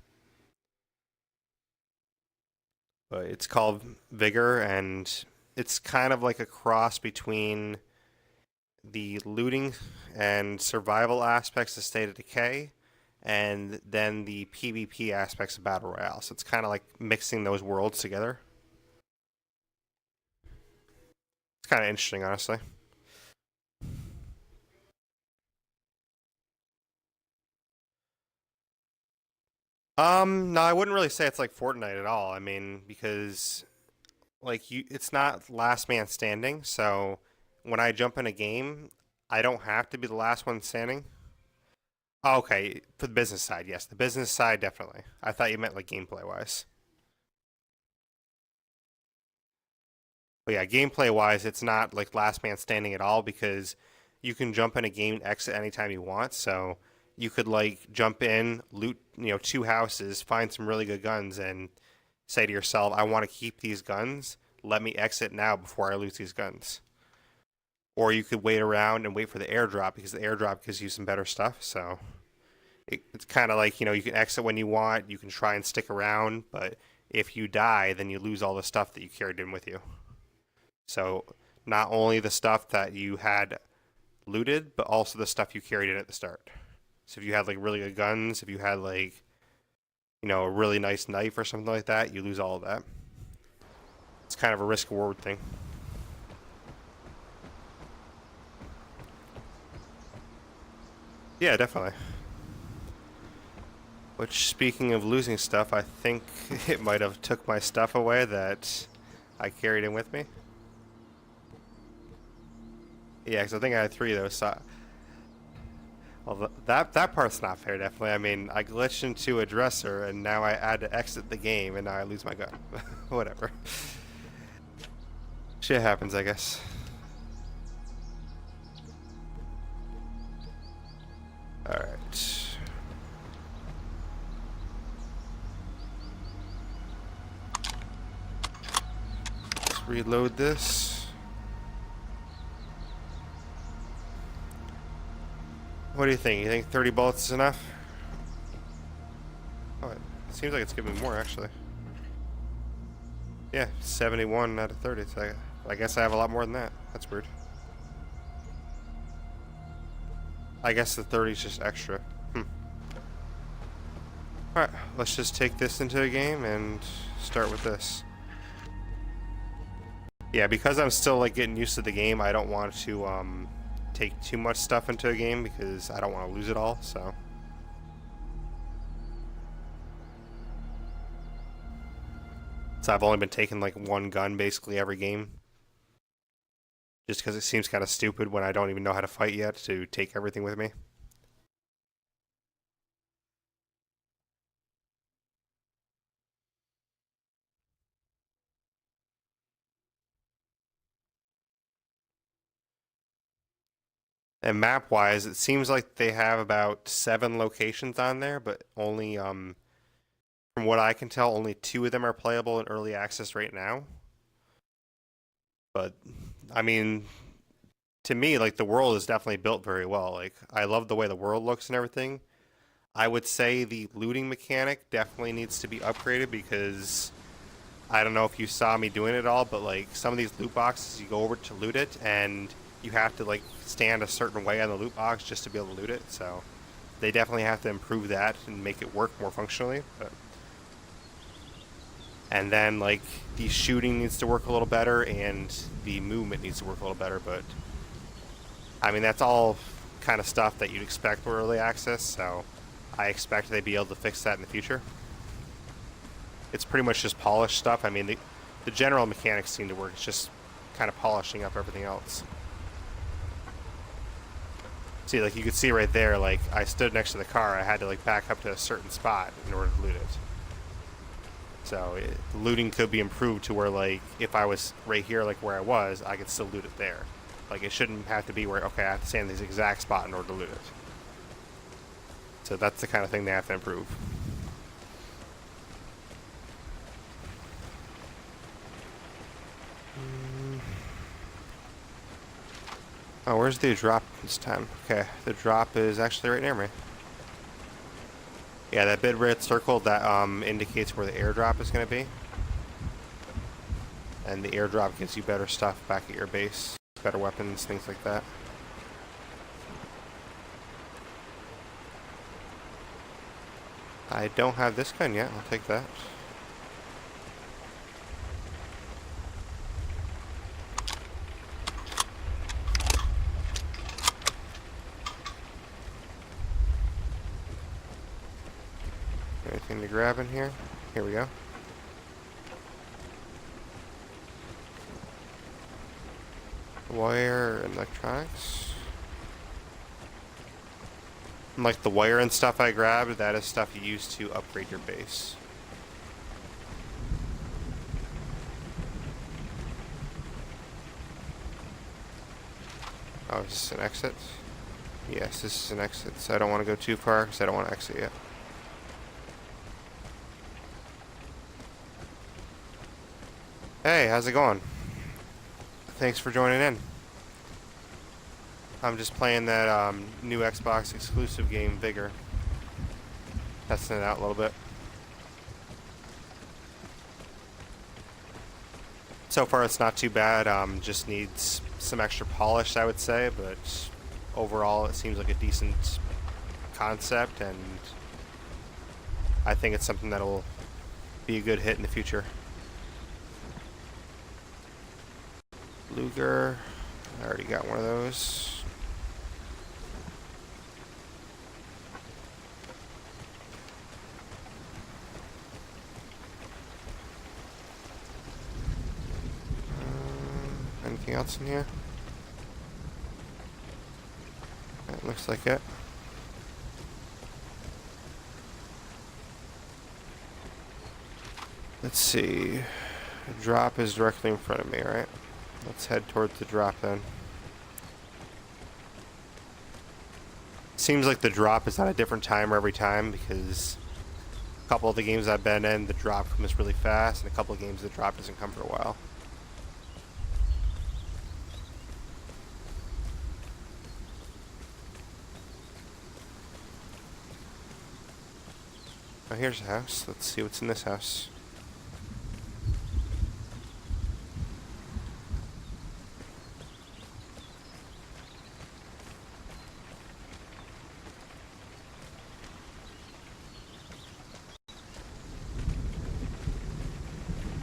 But it's called Vigor, and it's kind of like a cross between the looting and survival aspects of State of Decay, and then the PvP aspects of Battle Royale. So it's kind of like mixing those worlds together. It's kind of interesting, honestly. No, I wouldn't really say it's like Fortnite at all. I mean, because like it's not last man standing. So when I jump in a game, I don't have to be the last one standing. Oh, okay, for the business side, yes, the business side definitely. I thought you meant like gameplay wise. But yeah, gameplay wise, it's not like last man standing at all because you can jump in a game and exit anytime you want. So you could like jump in, loot, two houses, find some really good guns, and say to yourself, I want to keep these guns. Let me exit now before I lose these guns. Or you could wait around and wait for the airdrop because the airdrop gives you some better stuff. So it's kind of like, you can exit when you want. You can try and stick around, but if you die, then you lose all the stuff that you carried in with you. So not only the stuff that you had looted, but also the stuff you carried in at the start. So if you had like really good guns, if you had like, a really nice knife or something like that, you lose all of that. It's kind of a risk reward thing. Yeah, definitely. Which, speaking of losing stuff, I think it might have took my stuff away that I carried in with me. Yeah, because I think I had 3 of those. So, well, that part's not fair, definitely. I mean, I glitched into a dresser, and now I had to exit the game, and now I lose my gun. Whatever. Shit happens, I guess. Alright. Let's reload this. What do you think? You think 30 bullets is enough? Oh, it seems like it's giving me more, actually. Yeah, 71 out of 30. So I guess I have a lot more than that. That's weird. I guess the 30 is just extra. Alright, let's just take this into a game and start with this. Yeah, because I'm still like getting used to the game, I don't want to take too much stuff into a game because I don't want to lose it all, so. So I've only been taking like one gun basically every game. Just because it seems kind of stupid when I don't even know how to fight yet to take everything with me. And map wise, it seems like they have about 7 locations on there, but only from what I can tell, only 2 of them are playable in early access right now. But I mean, to me, like the world is definitely built very well. Like I love the way the world looks and everything. I would say the looting mechanic definitely needs to be upgraded because I don't know if you saw me doing it all, but like some of these loot boxes, you go over to loot it and you have to like stand a certain way on the loot box just to be able to loot it. So they definitely have to improve that and make it work more functionally. And then like the shooting needs to work a little better and the movement needs to work a little better. But I mean, that's all kind of stuff that you'd expect for early access. So I expect they'd be able to fix that in the future. It's pretty much just polished stuff. I mean, the general mechanics seem to work. It's just kind of polishing up everything else. See, like you could see right there, like I stood next to the car. I had to like back up to a certain spot in order to loot it. So looting could be improved to where like if I was right here, like where I was, I could still loot it there. Like it shouldn't have to be where, okay, I have to stand in this exact spot in order to loot it. So that's the kind of thing they have to improve. Oh, where's the drop this time? Okay, the drop is actually right near me. Yeah, that big red circle, that indicates where the airdrop is going to be. And the airdrop gives you better stuff back at your base. Better weapons, things like that. I don't have this gun yet, I'll take that. Anything to grab in here? Here we go. Wire and electronics. And like the wire and stuff I grabbed, that is stuff you use to upgrade your base. Oh, is this an exit? Yes, this is an exit, so I don't want to go too far because I don't want to exit yet. Hey, how's it going? Thanks for joining in. I'm just playing that new Xbox exclusive game, Vigor. Testing it out a little bit. So far it's not too bad, just needs some extra polish, I would say, but overall it seems like a decent concept, and I think it's something that'll be a good hit in the future. Luger, I already got one of those. Anything else in here? That looks like it. Let's see. The drop is directly in front of me, right? Let's head towards the drop then. Seems like the drop is at a different timer every time, because a couple of the games I've been in, the drop comes really fast, and a couple of games the drop doesn't come for a while. Oh, here's a house. Let's see what's in this house.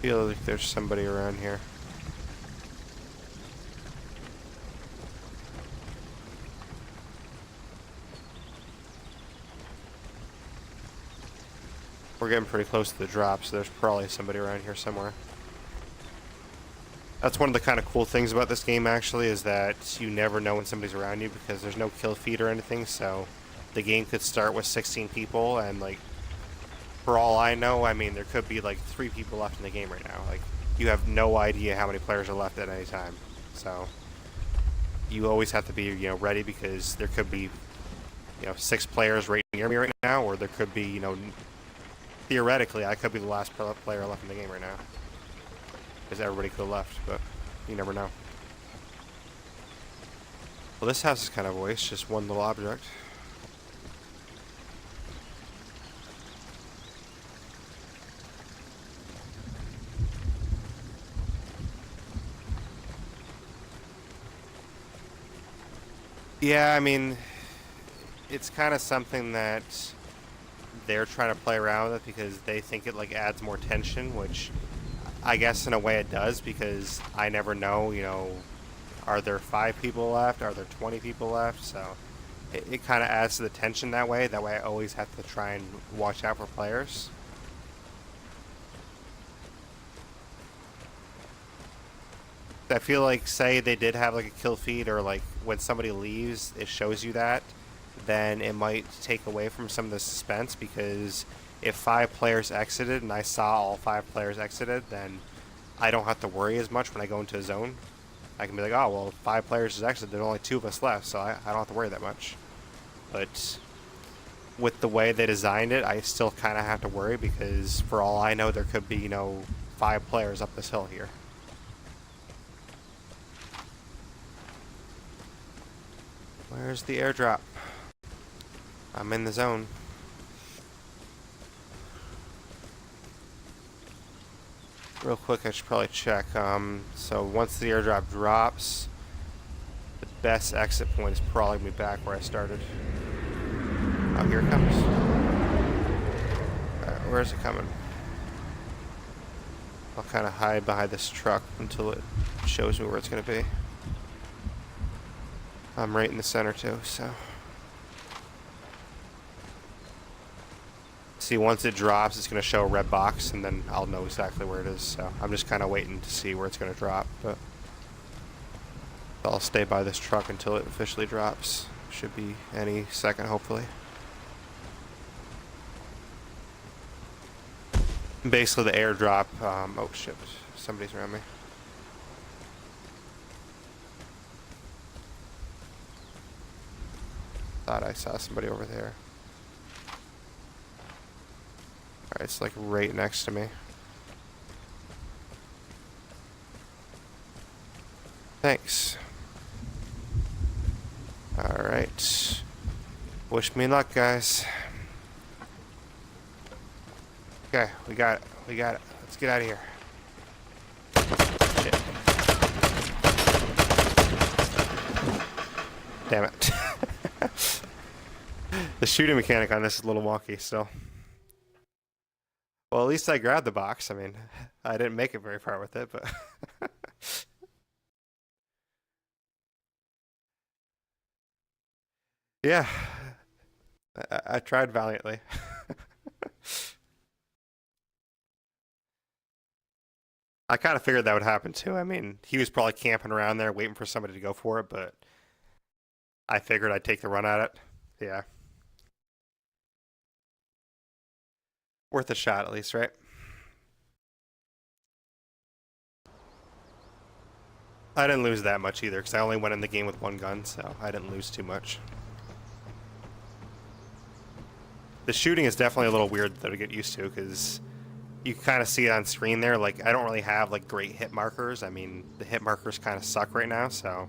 Feel like there's somebody around here. We're getting pretty close to the drop, so there's probably somebody around here somewhere. That's one of the kind of cool things about this game, actually, is that you never know when somebody's around you, because there's no kill feed or anything, so the game could start with 16 people, and, like, for all I know, I mean, there could be, like, 3 people left in the game right now. Like, you have no idea how many players are left at any time. So, you always have to be, you know, ready, because there could be, you know, 6 players right near me right now, or there could be, you know, theoretically, I could be the last player left in the game right now. Because everybody could have left, but you never know. Well, this house is kind of a waste, just one little object. Yeah, I mean, it's kind of something that they're trying to play around with because they think it like adds more tension, which I guess in a way it does, because I never know, you know, are there 5 people left? Are there 20 people left? So it kind of adds to the tension that way. That way I always have to try and watch out for players. I feel like, say they did have like a kill feed, or like when somebody leaves, it shows you that, then it might take away from some of the suspense, because if 5 players exited and I saw all 5 players exited, then I don't have to worry as much when I go into a zone. I can be like, oh, well, 5 players is exited, there's only 2 of us left, so I don't have to worry that much. But with the way they designed it, I still kind of have to worry, because for all I know, there could be, you know, 5 players up this hill here. Where's the airdrop? I'm in the zone. Real quick, I should probably check. So once the airdrop drops, the best exit point is probably going to be back where I started. Oh, here it comes. Alright, where is it coming? I'll kind of hide behind this truck until it shows me where it's going to be. I'm right in the center too, so. Let's See, once it drops, it's going to show a red box, and then I'll know exactly where it is. So I'm just kind of waiting to see where it's going to drop. But I'll stay by this truck until it officially drops. Should be any second, hopefully. Basically, the airdrop. Oh shit! Somebody's around me. Thought I saw somebody over there. Alright, it's like right next to me. Thanks. Alright. Wish me luck, guys. Okay, we got it. We got it. Let's get out of here. Shit. Damn it. The shooting mechanic on this is a little wonky still. Well, at least I grabbed the box. I mean, I didn't make it very far with it, but... Yeah. I tried valiantly. I kind of figured that would happen too. I mean, he was probably camping around there waiting for somebody to go for it, but I figured I'd take the run at it. Yeah. Worth a shot at least, right? I didn't lose that much either, because I only went in the game with one gun, so I didn't lose too much. The shooting is definitely a little weird though to get used to, because you can kind of see it on screen there. Like, I don't really have like great hit markers. I mean, the hit markers kind of suck right now, so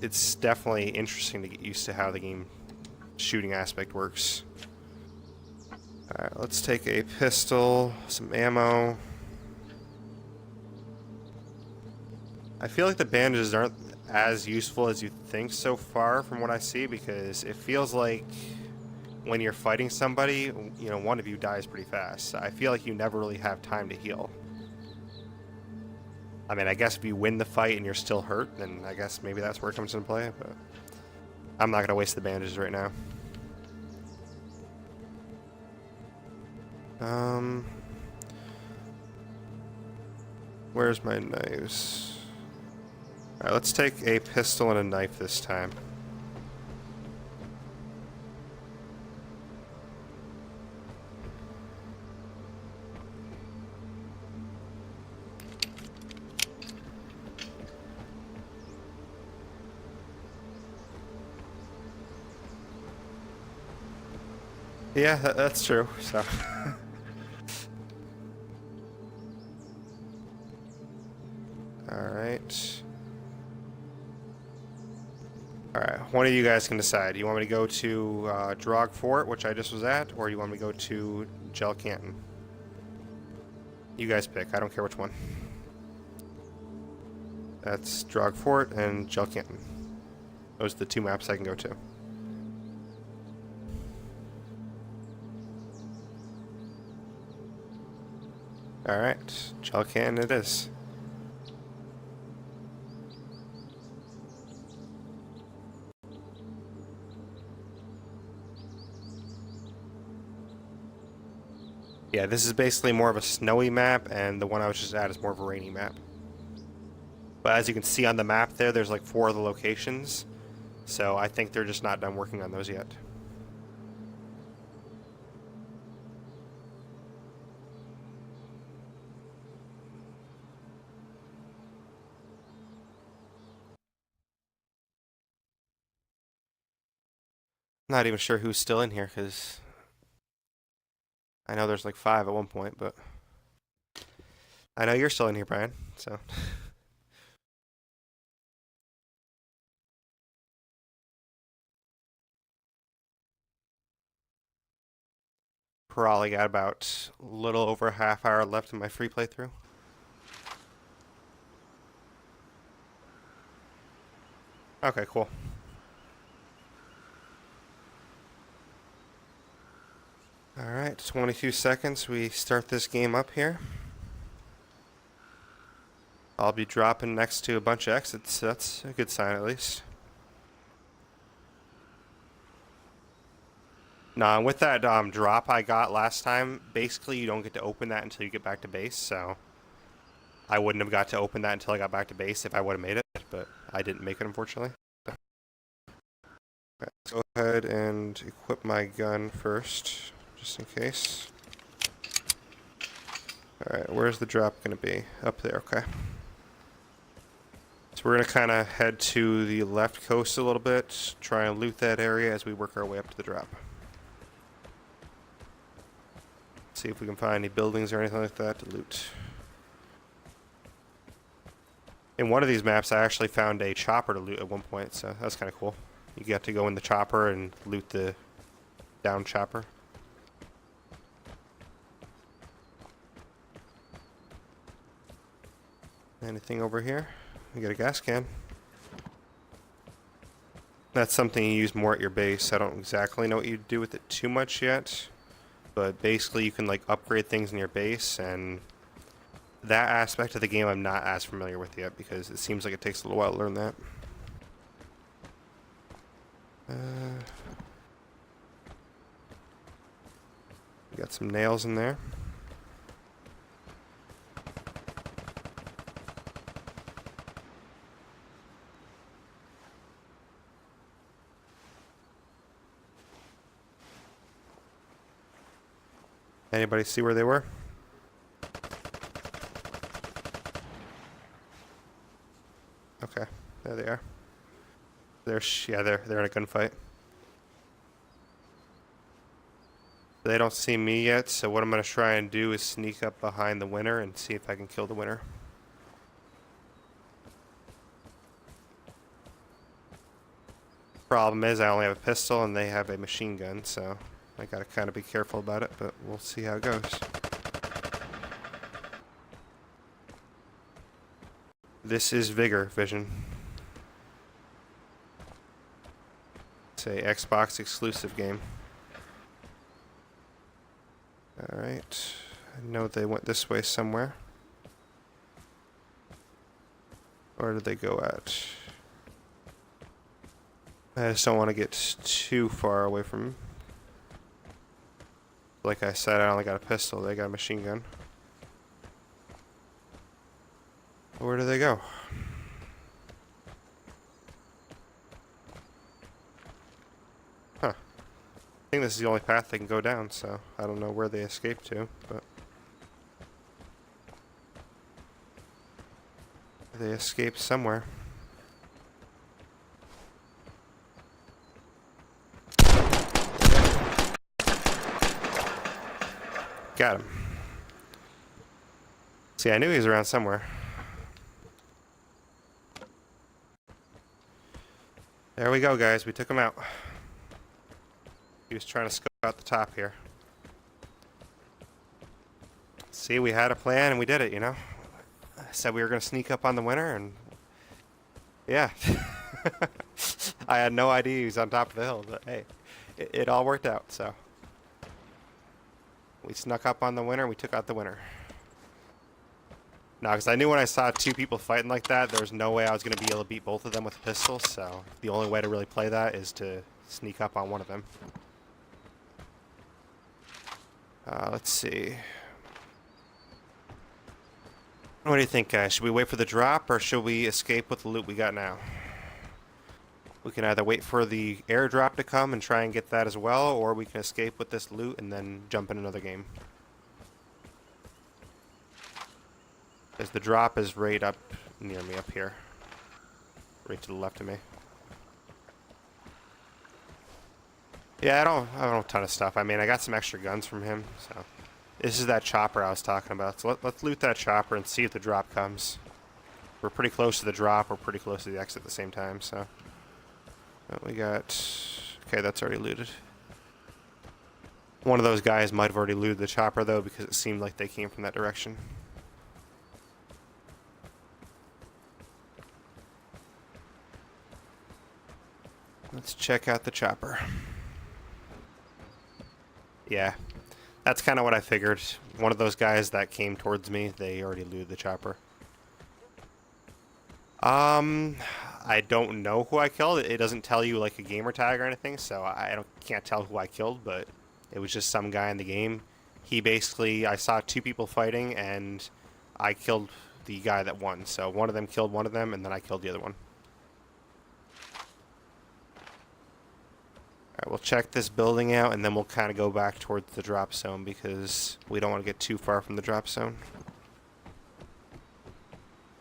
it's definitely interesting to get used to how the game shooting aspect works. Alright, let's take a pistol, some ammo. I feel like the bandages aren't as useful as you think so far from what I see, because it feels like when you're fighting somebody, you know, one of you dies pretty fast. I feel like you never really have time to heal. I mean, I guess if you win the fight and you're still hurt, then I guess maybe that's where it comes into play, but I'm not going to waste the bandages right now. Where's my knives? Alright, let's take a pistol and a knife this time. Yeah, that's true, so... Alright. Alright, one of you guys can decide. You want me to go to Derreck Fort, which I just was at, or you want me to go to Gel Canton? You guys pick, I don't care which one. That's Derreck Fort and Gel Canton. Those are the two maps I can go to. Alright, Gel Canton it is. Yeah, this is basically more of a snowy map, and the one I was just at is more of a rainy map. But as you can see on the map there, there's like 4 other locations, so I think they're just not done working on those yet. Not even sure who's still in here, because I know there's like 5 at one point, but I know you're still in here, Brian, so... Probably got about a little over a half hour left in my free playthrough. Okay, cool. Alright, 22 seconds. We start this game up here. I'll be dropping next to a bunch of exits, so that's a good sign at least. Nah, with that drop I got last time, basically you don't get to open that until you get back to base, so I wouldn't have got to open that until I got back to base if I would have made it, but I didn't make it, unfortunately. Okay, let's go ahead and equip my gun first, just in case. Alright, where's the drop going to be? Up there, okay. So we're going to kind of head to the left coast a little bit, try and loot that area as we work our way up to the drop. See if we can find any buildings or anything like that to loot. In one of these maps, I actually found a chopper to loot at one point, so that's kind of cool. You get to go in the chopper and loot the down chopper. Anything over here? We got a gas can. That's something you use more at your base. I don't exactly know what you do with it too much yet, but basically you can like upgrade things in your base, and that aspect of the game I'm not as familiar with yet because it seems like it takes a little while to learn that. We got some nails in there. Anybody see where they were? Okay, there they are. They're in a gunfight. They don't see me yet, so what I'm going to try and do is sneak up behind the winner and see if I can kill the winner. Problem is I only have a pistol and they have a machine gun, so I gotta kind of be careful about it, but we'll see how it goes. This is Vigor vision. It's a Xbox exclusive game. Alright, I know they went this way somewhere. Where did they go at? I just don't want to get too far away from him. Like I said, I only got a pistol. They got a machine gun. Where do they go? Huh. I think this is the only path they can go down, so I don't know where they escaped to, but they escaped somewhere. Got him. See, I knew he was around somewhere. There we go, guys. We took him out. He was trying to scope out the top here. See, we had a plan and we did it, you know? I said we were going to sneak up on the winner, and yeah. I had no idea he was on top of the hill, but hey, it all worked out, so. We snuck up on the winner, we took out the winner. No, because I knew when I saw two people fighting like that, there was no way I was going to be able to beat both of them with pistols, so the only way to really play that is to sneak up on one of them. Let's see. What do you think, guys? Should we wait for the drop, or should we escape with the loot we got now? We can either wait for the airdrop to come and try and get that as well, or we can escape with this loot and then jump in another game. Because the drop is right up near me up here. Right to the left of me. Yeah, I don't have a ton of stuff. I mean, I got some extra guns from him, so. This is that chopper I was talking about. So let's loot that chopper and see if the drop comes. We're pretty close to the drop. We're pretty close to the exit at the same time, so. What we got? Okay, that's already looted. One of those guys might have already looted the chopper, though, because it seemed like they came from that direction. Let's check out the chopper. Yeah, that's kind of what I figured. One of those guys that came towards me, they already looted the chopper. I I don't know who I killed. It doesn't tell you like a gamer tag or anything, so can't tell who I killed, but it was just some guy in the game. He basically, I saw two people fighting, and I killed the guy that won. So one of them killed one of them, and then I killed the other one. Alright, we'll check this building out, and then we'll kind of go back towards the drop zone, because we don't want to get too far from the drop zone.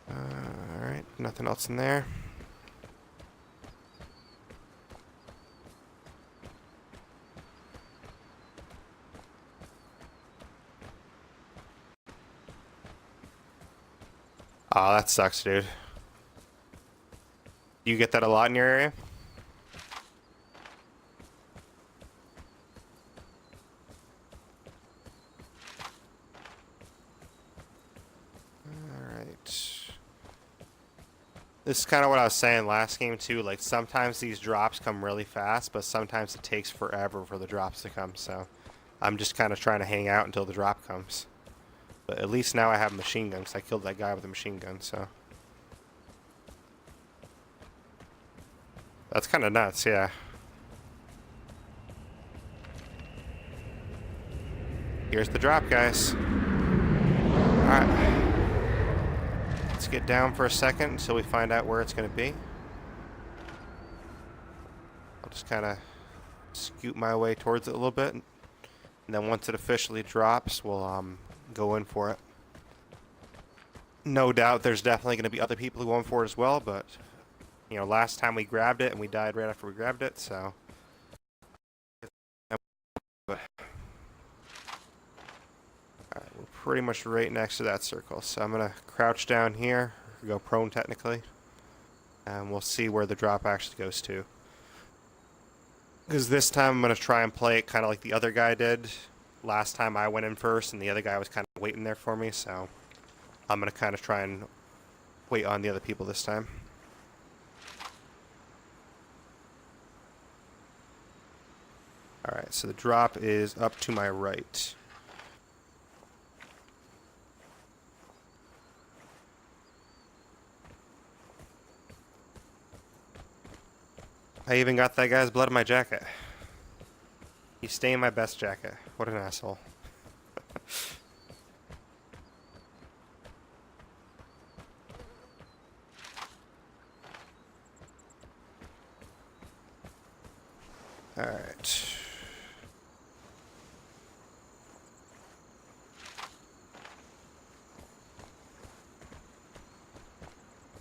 Alright, nothing else in there. Oh, that sucks, dude. You get that a lot in your area? This is kind of what I was saying last game too, like sometimes these drops come really fast, but sometimes it takes forever for the drops to come, so I'm just kind of trying to hang out until the drop comes. But at least now I have a machine gun, because I killed that guy with a machine gun, so. That's kind of nuts, yeah. Here's the drop, guys. Alright. Let's get down for a second until we find out where it's going to be. I'll just kind of scoot my way towards it a little bit. And then once it officially drops, we'll go in for it. No doubt there's definitely going to be other people who go in for it as well, but, you know, last time we grabbed it and we died right after we grabbed it, so. Alright, we're pretty much right next to that circle, so I'm going to crouch down here, or go prone technically, and we'll see where the drop actually goes to. Because this time I'm going to try and play it kind of like the other guy did. Last time I went in first and the other guy was kind of waiting there for me, so I'm going to kind of try and wait on the other people this time. Alright, so the drop is up to my right. I even got that guy's blood in my jacket. He stained my best jacket. What an asshole. Alright.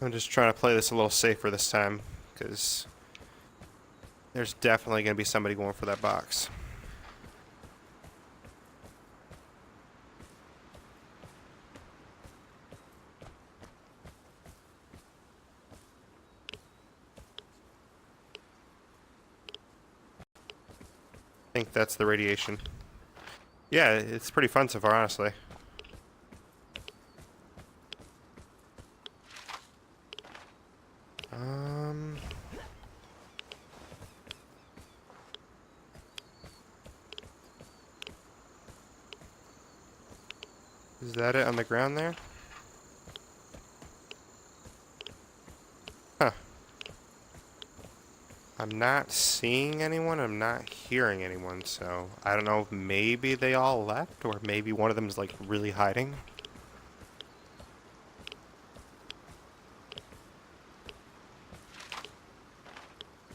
I'm just trying to play this a little safer this time, because there's definitely going to be somebody going for that box. I think that's the radiation. Yeah, it's pretty fun so far, honestly. Is that it on the ground there? Huh. I'm not seeing anyone, I'm not hearing anyone, so I don't know if maybe they all left, or maybe one of them is like really hiding.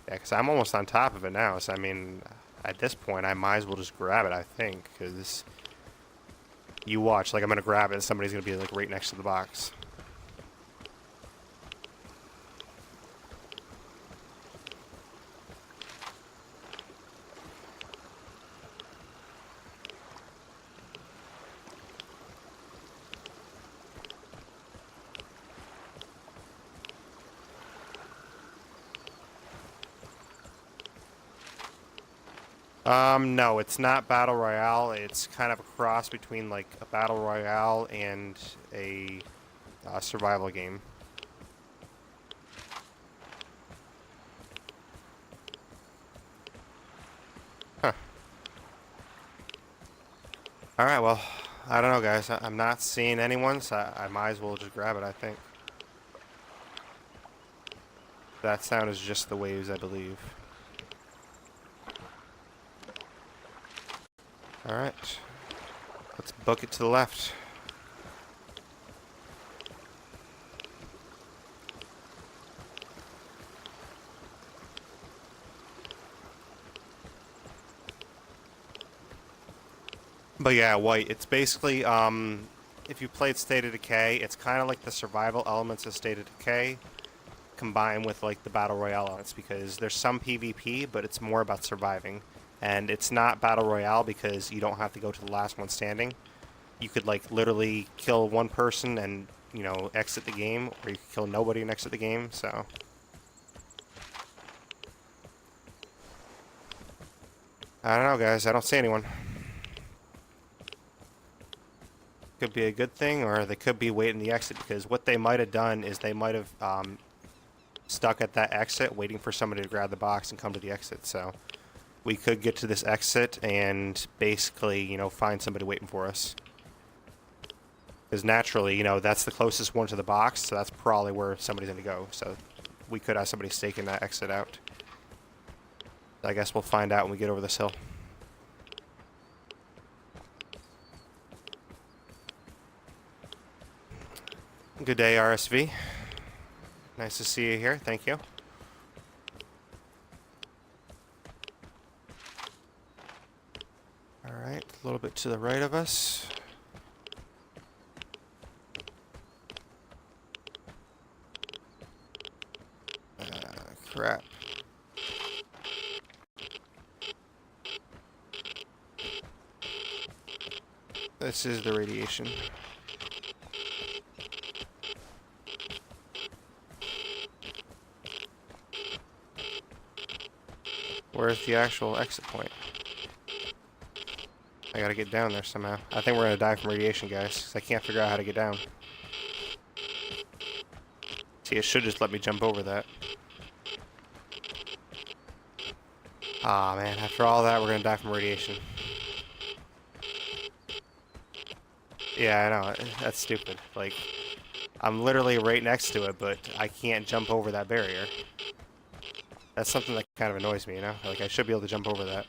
Yeah, because I'm almost on top of it now, so I mean, at this point I might as well just grab it, I think, because you watch, like I'm going to grab it and somebody's going to be like right next to the box. No, it's not Battle Royale. It's kind of a cross between like a Battle Royale and a survival game. Huh. Alright, well, I don't know, guys. I'm not seeing anyone, so I might as well just grab it, I think. That sound is just the waves, I believe. Alright. Let's book it to the left. But yeah, white. It's basically, if you played State of Decay, it's kind of like the survival elements of State of Decay combined with like the Battle Royale elements, because there's some PvP, but it's more about surviving. And it's not Battle Royale because you don't have to go to the last one standing. You could like literally kill one person and, you know, exit the game, or you could kill nobody and exit the game, so... I don't know, guys. I don't see anyone. Could be a good thing, or they could be waiting the exit, because what they might have done is they might have stuck at that exit waiting for somebody to grab the box and come to the exit. So we could get to this exit and basically, you know, find somebody waiting for us. Because naturally, you know, that's the closest one to the box, so that's probably where somebody's going to go. So we could have somebody staking that exit out. I guess we'll find out when we get over this hill. Good day, RSV. Nice to see you here. Thank you. Alright, a little bit to the right of us. Crap. This is the radiation. Where's the actual exit point? I gotta get down there somehow. I think we're gonna die from radiation, guys, because I can't figure out how to get down. See, it should just let me jump over that. Aw, man, after all that, we're gonna die from radiation. Yeah, I know, that's stupid. Like, I'm literally right next to it, but I can't jump over that barrier. That's something that kind of annoys me, you know? Like, I should be able to jump over that.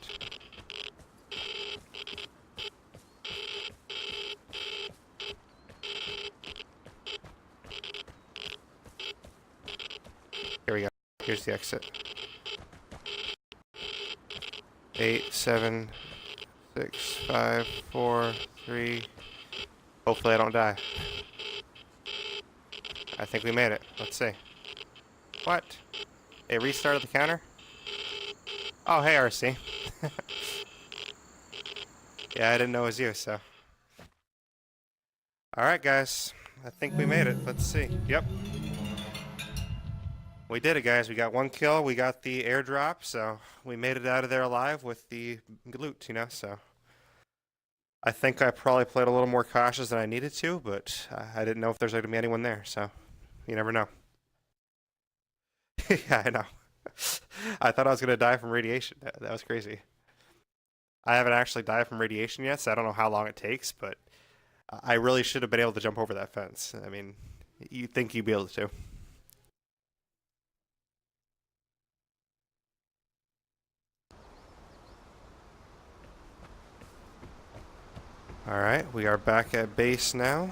Here we go. Here's the exit. 8, 7, 6, 5, 4, 3. Hopefully I don't die. I think we made it. Let's see. What? It restarted the counter? Oh, hey, RC. Yeah, I didn't know it was you, so. Alright, guys. I think we made it. Let's see. Yep. We did it, guys. We got one kill. We got the airdrop, so we made it out of there alive with the loot, you know, so. I think I probably played a little more cautious than I needed to, but I didn't know if there's going to be anyone there, so you never know. Yeah, I know. I thought I was going to die from radiation. That was crazy. I haven't actually died from radiation yet, so I don't know how long it takes, but I really should have been able to jump over that fence. I mean, you'd think you'd be able to. Alright, we are back at base now.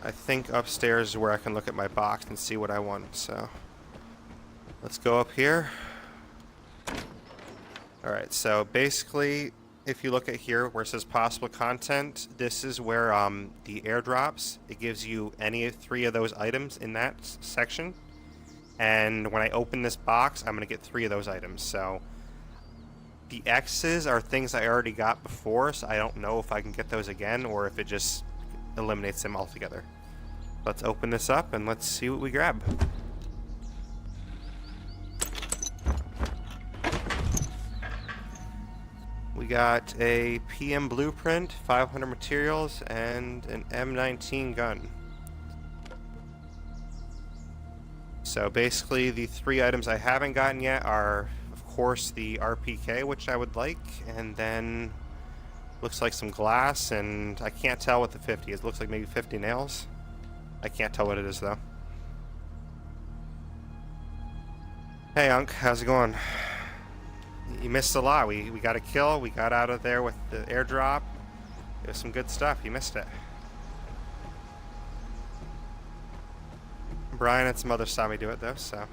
I think upstairs is where I can look at my box and see what I want, so let's go up here. Alright, so basically, if you look at here where it says possible content, this is where the airdrops, it gives you any 3 of those items in that section. And when I open this box, I'm going to get 3 of those items, so the X's are things I already got before, so I don't know if I can get those again or if it just eliminates them altogether. Let's open this up and let's see what we grab. We got a PM blueprint, 500 materials, and an M19 gun. So basically the 3 items I haven't gotten yet are, of course, the RPK, which I would like, and then looks like some glass, and I can't tell what the 50 is. It looks like maybe 50 nails. I can't tell what it is, though. Hey, Unc, how's it going? You missed a lot. We got a kill. We got out of there with the airdrop. It was some good stuff. You missed it. Brian and some others saw me do it, though, so.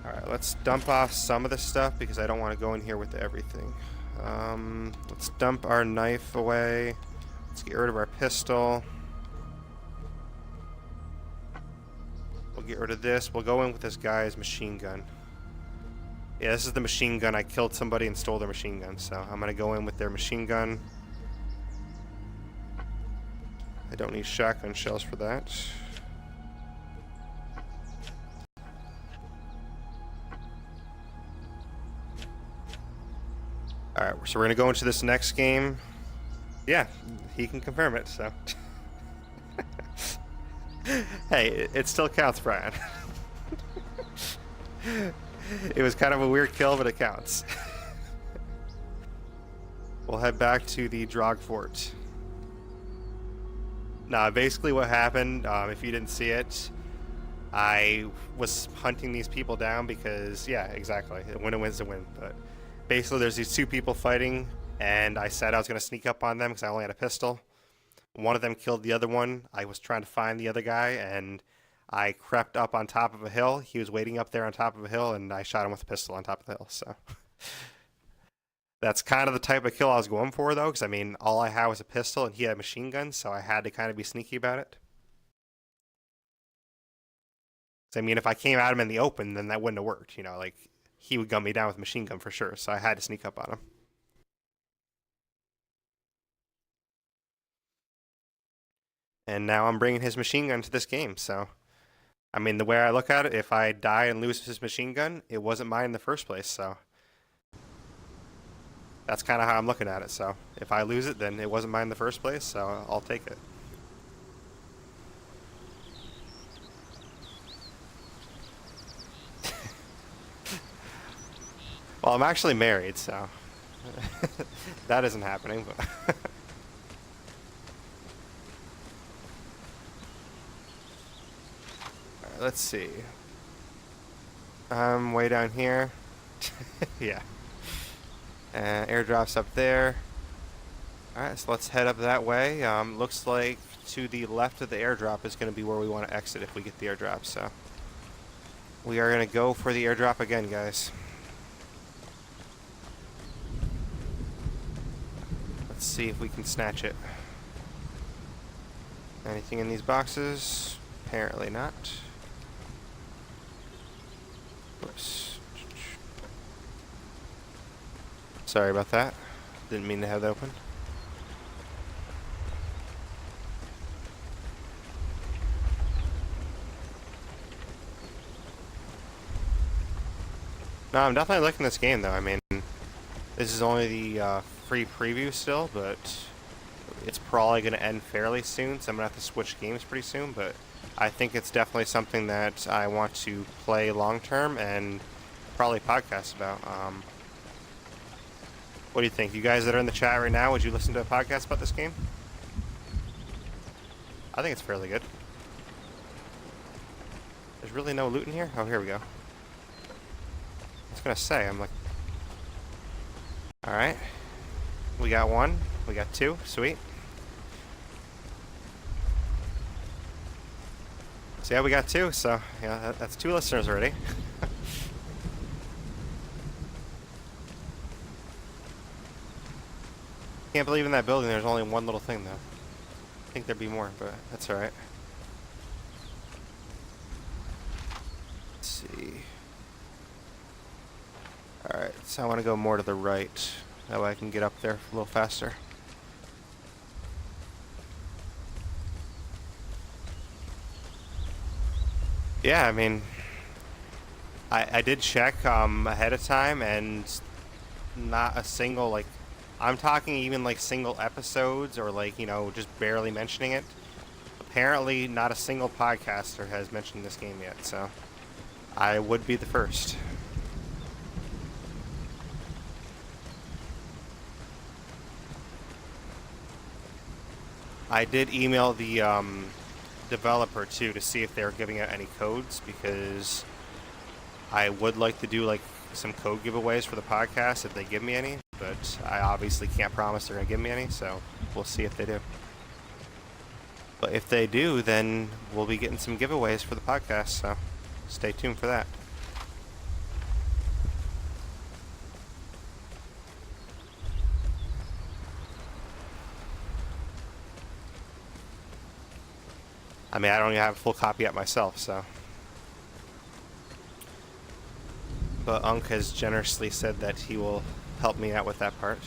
Alright, let's dump off some of this stuff because I don't want to go in here with everything. Let's dump our knife away. Let's get rid of our pistol. We'll get rid of this. We'll go in with this guy's machine gun. Yeah, this is the machine gun. I killed somebody and stole their machine gun, so I'm gonna go in with their machine gun. I don't need shotgun shells for that. Alright, so we're gonna go into this next game. Yeah, he can confirm it, so. Hey, it still counts, Brian. It was kind of a weird kill, but it counts. We'll head back to the Drog Fort. Now, basically what happened, if you didn't see it, I was hunting these people down because, yeah, exactly. A winner wins the win. But basically, there's these two people fighting, and I said I was going to sneak up on them because I only had a pistol. One of them killed the other one. I was trying to find the other guy, and I crept up on top of a hill. He was waiting up there on top of a hill, and I shot him with a pistol on top of the hill. So that's kind of the type of kill I was going for, though, because, I mean, all I had was a pistol, and he had a machine gun, so I had to kind of be sneaky about it. I mean, if I came at him in the open, then that wouldn't have worked. You know, like, he would gun me down with a machine gun for sure, so I had to sneak up on him. And now I'm bringing his machine gun to this game, so... I mean, the way I look at it, if I die and lose his machine gun, it wasn't mine in the first place, so... That's kind of how I'm looking at it, so... If I lose it, then it wasn't mine in the first place, so I'll take it. Well, I'm actually married, so... that isn't happening, but... Alright, let's see. I'm way down here. Yeah. Airdrop's up there. Alright, so let's head up that way. Looks like to the left of the airdrop is going to be where we want to exit if we get the airdrop, so... We are going to go for the airdrop again, guys. Let's see if we can snatch it. Anything in these boxes? Apparently not. Oops. Sorry about that. Didn't mean to have that open. No, I'm definitely liking this game, though. I mean, this is only the free preview still, but it's probably going to end fairly soon, so I'm going to have to switch games pretty soon, but I think it's definitely something that I want to play long-term and probably podcast about. What do you think? You guys that are in the chat right now, would you listen to a podcast about this game? I think it's fairly good. There's really no loot in here? Oh, here we go. I was going to say, I'm like... Alright. We got one. We got two. Sweet. So yeah, we got two, so yeah, that's two listeners already. Can't believe in that building there's only one little thing, though. I think there'd be more, but that's alright. Let's see. Alright, so I want to go more to the right. That way I can get up there a little faster. Yeah, I mean, I did check ahead of time, and not a single, like, I'm talking even like single episodes or like, you know, just barely mentioning it. Apparently not a single podcaster has mentioned this game yet, so I would be the first. I did email the developer too to see if they were giving out any codes, because I would like to do like some code giveaways for the podcast if they give me any, but I obviously can't promise they're gonna give me any, so we'll see if they do. But if they do, then we'll be getting some giveaways for the podcast, so stay tuned for that. I mean, I don't even have a full copy yet myself, so. But Unk has generously said that he will help me out with that part.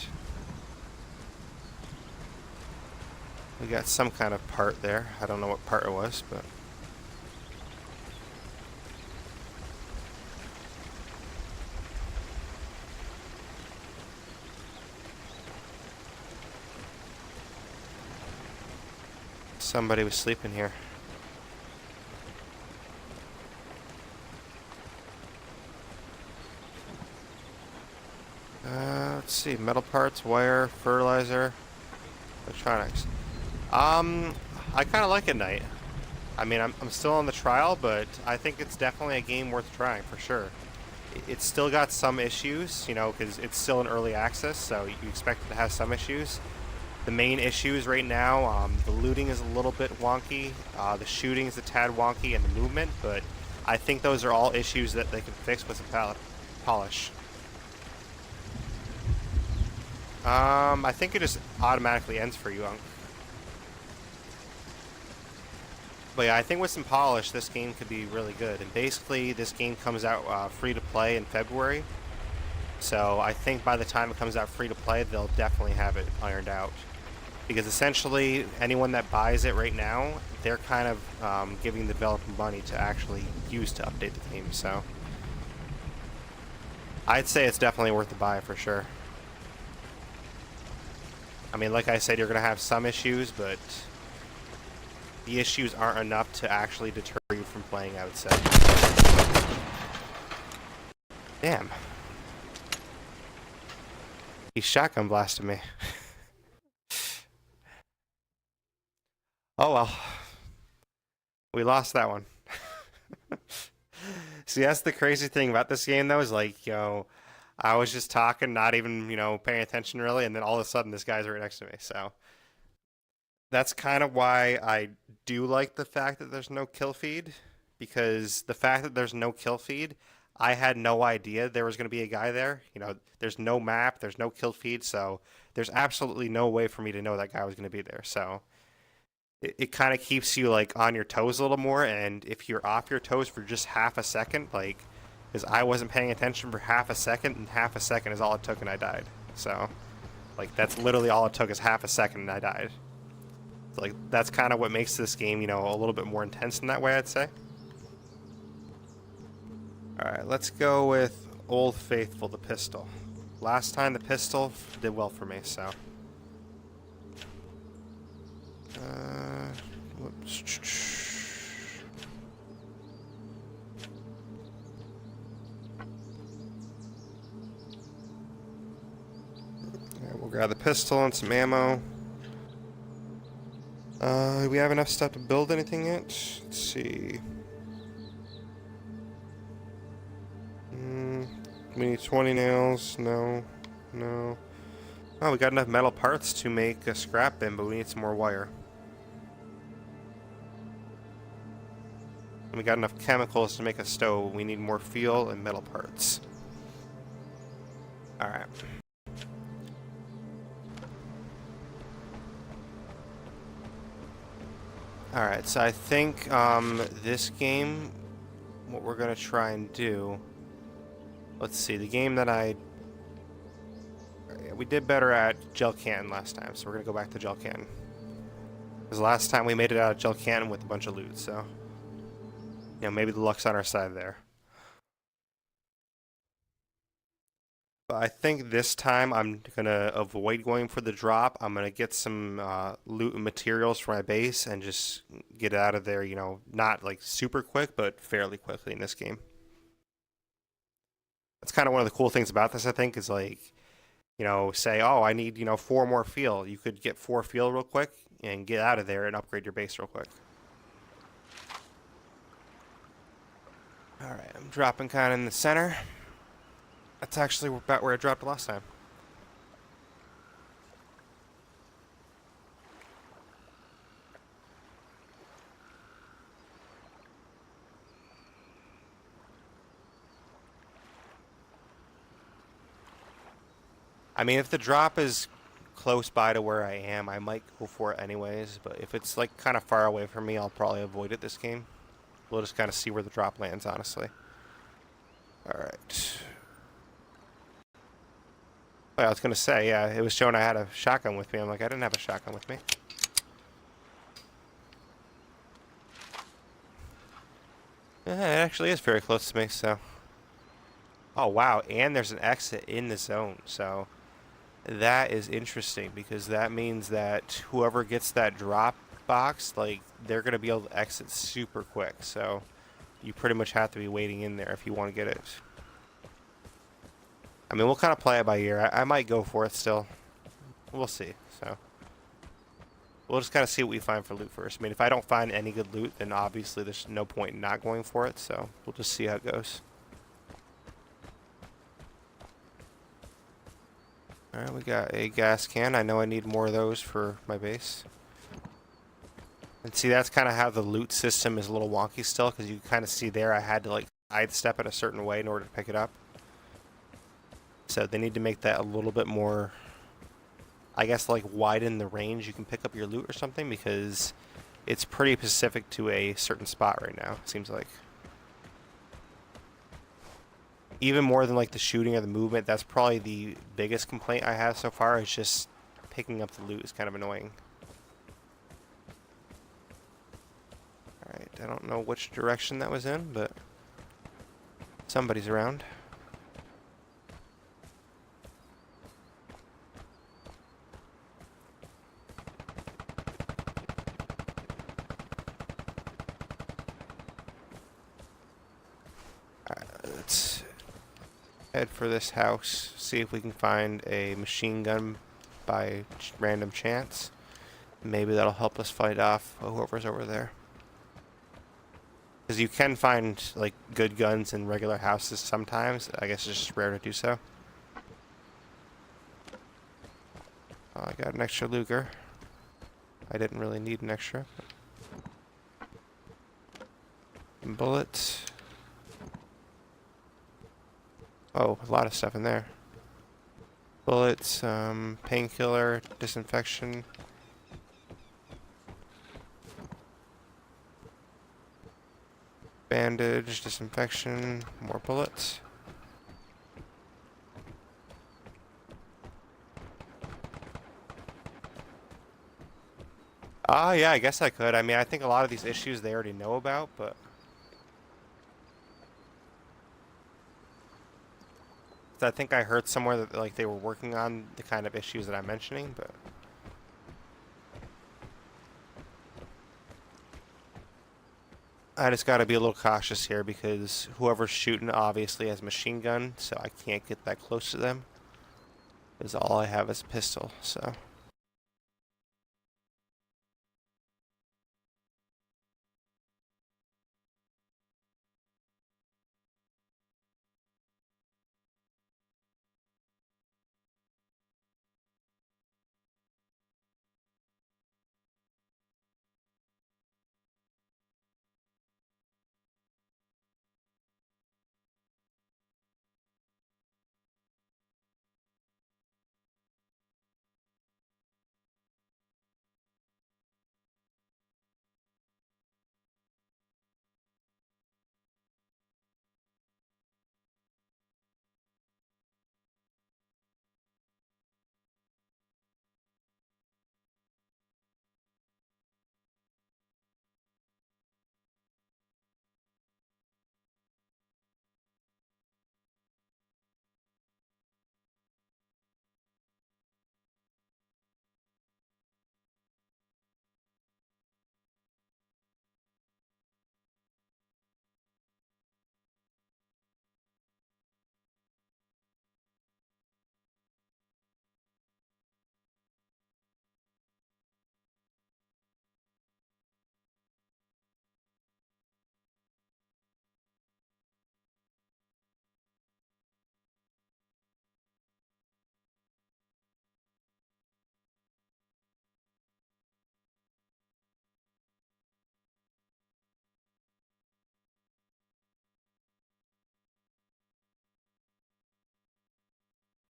We got some kind of part there. I don't know what part it was, but... somebody was sleeping here. Let's see. Metal parts, wire, fertilizer, electronics. I kind of like it, Night. I mean, I'm still on the trial, but I think it's definitely a game worth trying for sure. It's still got some issues, you know, because it's still in early access, so you expect it to have some issues. The main issues right now, the looting is a little bit wonky, the shooting is a tad wonky, and the movement, but I think those are all issues that they can fix with some polish. I think it just automatically ends for you, Unk. But yeah, I think with some polish, this game could be really good. And basically, this game comes out free to play in February. So I think by the time it comes out free to play, they'll definitely have it ironed out. Because essentially, anyone that buys it right now, they're kind of giving the developer money to actually use to update the game. So I'd say it's definitely worth the buy for sure. I mean, like I said, you're going to have some issues, but the issues aren't enough to actually deter you from playing, I would say. Damn. He shotgun blasted me. Oh well. We lost that one. See, that's the crazy thing about this game, though, is like, you know, I was just talking, not even, you know, paying attention really, and then all of a sudden this guy's right next to me, so. That's kind of why I do like the fact that there's no kill feed, because the fact that there's no kill feed, I had no idea there was going to be a guy there. You know, there's no map, there's no kill feed, so there's absolutely no way for me to know that guy was going to be there. So it kind of keeps you like on your toes a little more, and if you're off your toes for just half a second, like, because I wasn't paying attention for half a second, and half a second is all it took, and I died. So, like, that's literally all it took is half a second, and I died. So, like, that's kind of what makes this game, you know, a little bit more intense in that way, I'd say. Alright, let's go with Old Faithful, the pistol. Last time the pistol did well for me, so. Whoops. Alright, we'll grab the pistol and some ammo. Do we have enough stuff to build anything yet? Let's see. We need 20 nails. No. No. Oh, we got enough metal parts to make a scrap bin, but we need some more wire. And we got enough chemicals to make a stove. We need more fuel and metal parts. Alright. Alright, so I think this game, what we're going to try and do... Let's see, the game that we did better at Gel Canton last time, so we're going to go back to Gel Canton. Because last time we made it out of Gel Canton with a bunch of loot, so... You know, maybe the luck's on our side there. But I think this time I'm going to avoid going for the drop. I'm going to get some loot and materials for my base and just get out of there, you know, not like super quick, but fairly quickly in this game. That's kind of one of the cool things about this, I think, is like, you know, say, oh, I need, you know, 4 more fuel. You could get 4 fuel real quick and get out of there and upgrade your base real quick. Alright, I'm dropping kind of in the center. That's actually about where I dropped last time. I mean, if the drop is close by to where I am, I might go for it anyways, but if it's like kind of far away from me, I'll probably avoid it this game. We'll just kind of see where the drop lands, honestly. Alright. Well, I was going to say, yeah, it was showing I had a shotgun with me. I'm like, I didn't have a shotgun with me. Yeah, it actually is very close to me, so. Oh, wow, and there's an exit in the zone, so that is interesting because that means that whoever gets that drop box, like, they're going to be able to exit super quick, so you pretty much have to be waiting in there if you want to get it. I mean, we'll kind of play it by ear. I might go for it still. We'll see, so. We'll just kind of see what we find for loot first. I mean, if I don't find any good loot, then obviously there's no point in not going for it, so we'll just see how it goes. Alright, we got a gas can. I know I need more of those for my base. And see, that's kind of how the loot system is a little wonky still, because you kind of see there I had to, like, sidestep it a certain way in order to pick it up. So they need to make that a little bit more, I guess, like, widen the range you can pick up your loot or something, because it's pretty specific to a certain spot right now, it seems like. Even more than, like, the shooting or the movement, that's probably the biggest complaint I have so far, is just picking up the loot is kind of annoying. Alright, I don't know which direction that was in, but somebody's around. Alright, let's head for this house, see if we can find a machine gun by random chance. Maybe that'll help us fight off whoever's over there. Because you can find, like, good guns in regular houses sometimes. I guess it's just rare to do so. Oh, I got an extra Luger. I didn't really need an extra. Bullets. Oh, a lot of stuff in there. Bullets, painkiller, disinfection. Bandage, disinfection, more bullets. Ah, yeah, I guess I could. I mean, I think a lot of these issues they already know about, but I think I heard somewhere that, like, they were working on the kind of issues that I'm mentioning, but I just gotta be a little cautious here because whoever's shooting obviously has a machine gun, so I can't get that close to them. Because all I have is a pistol, so.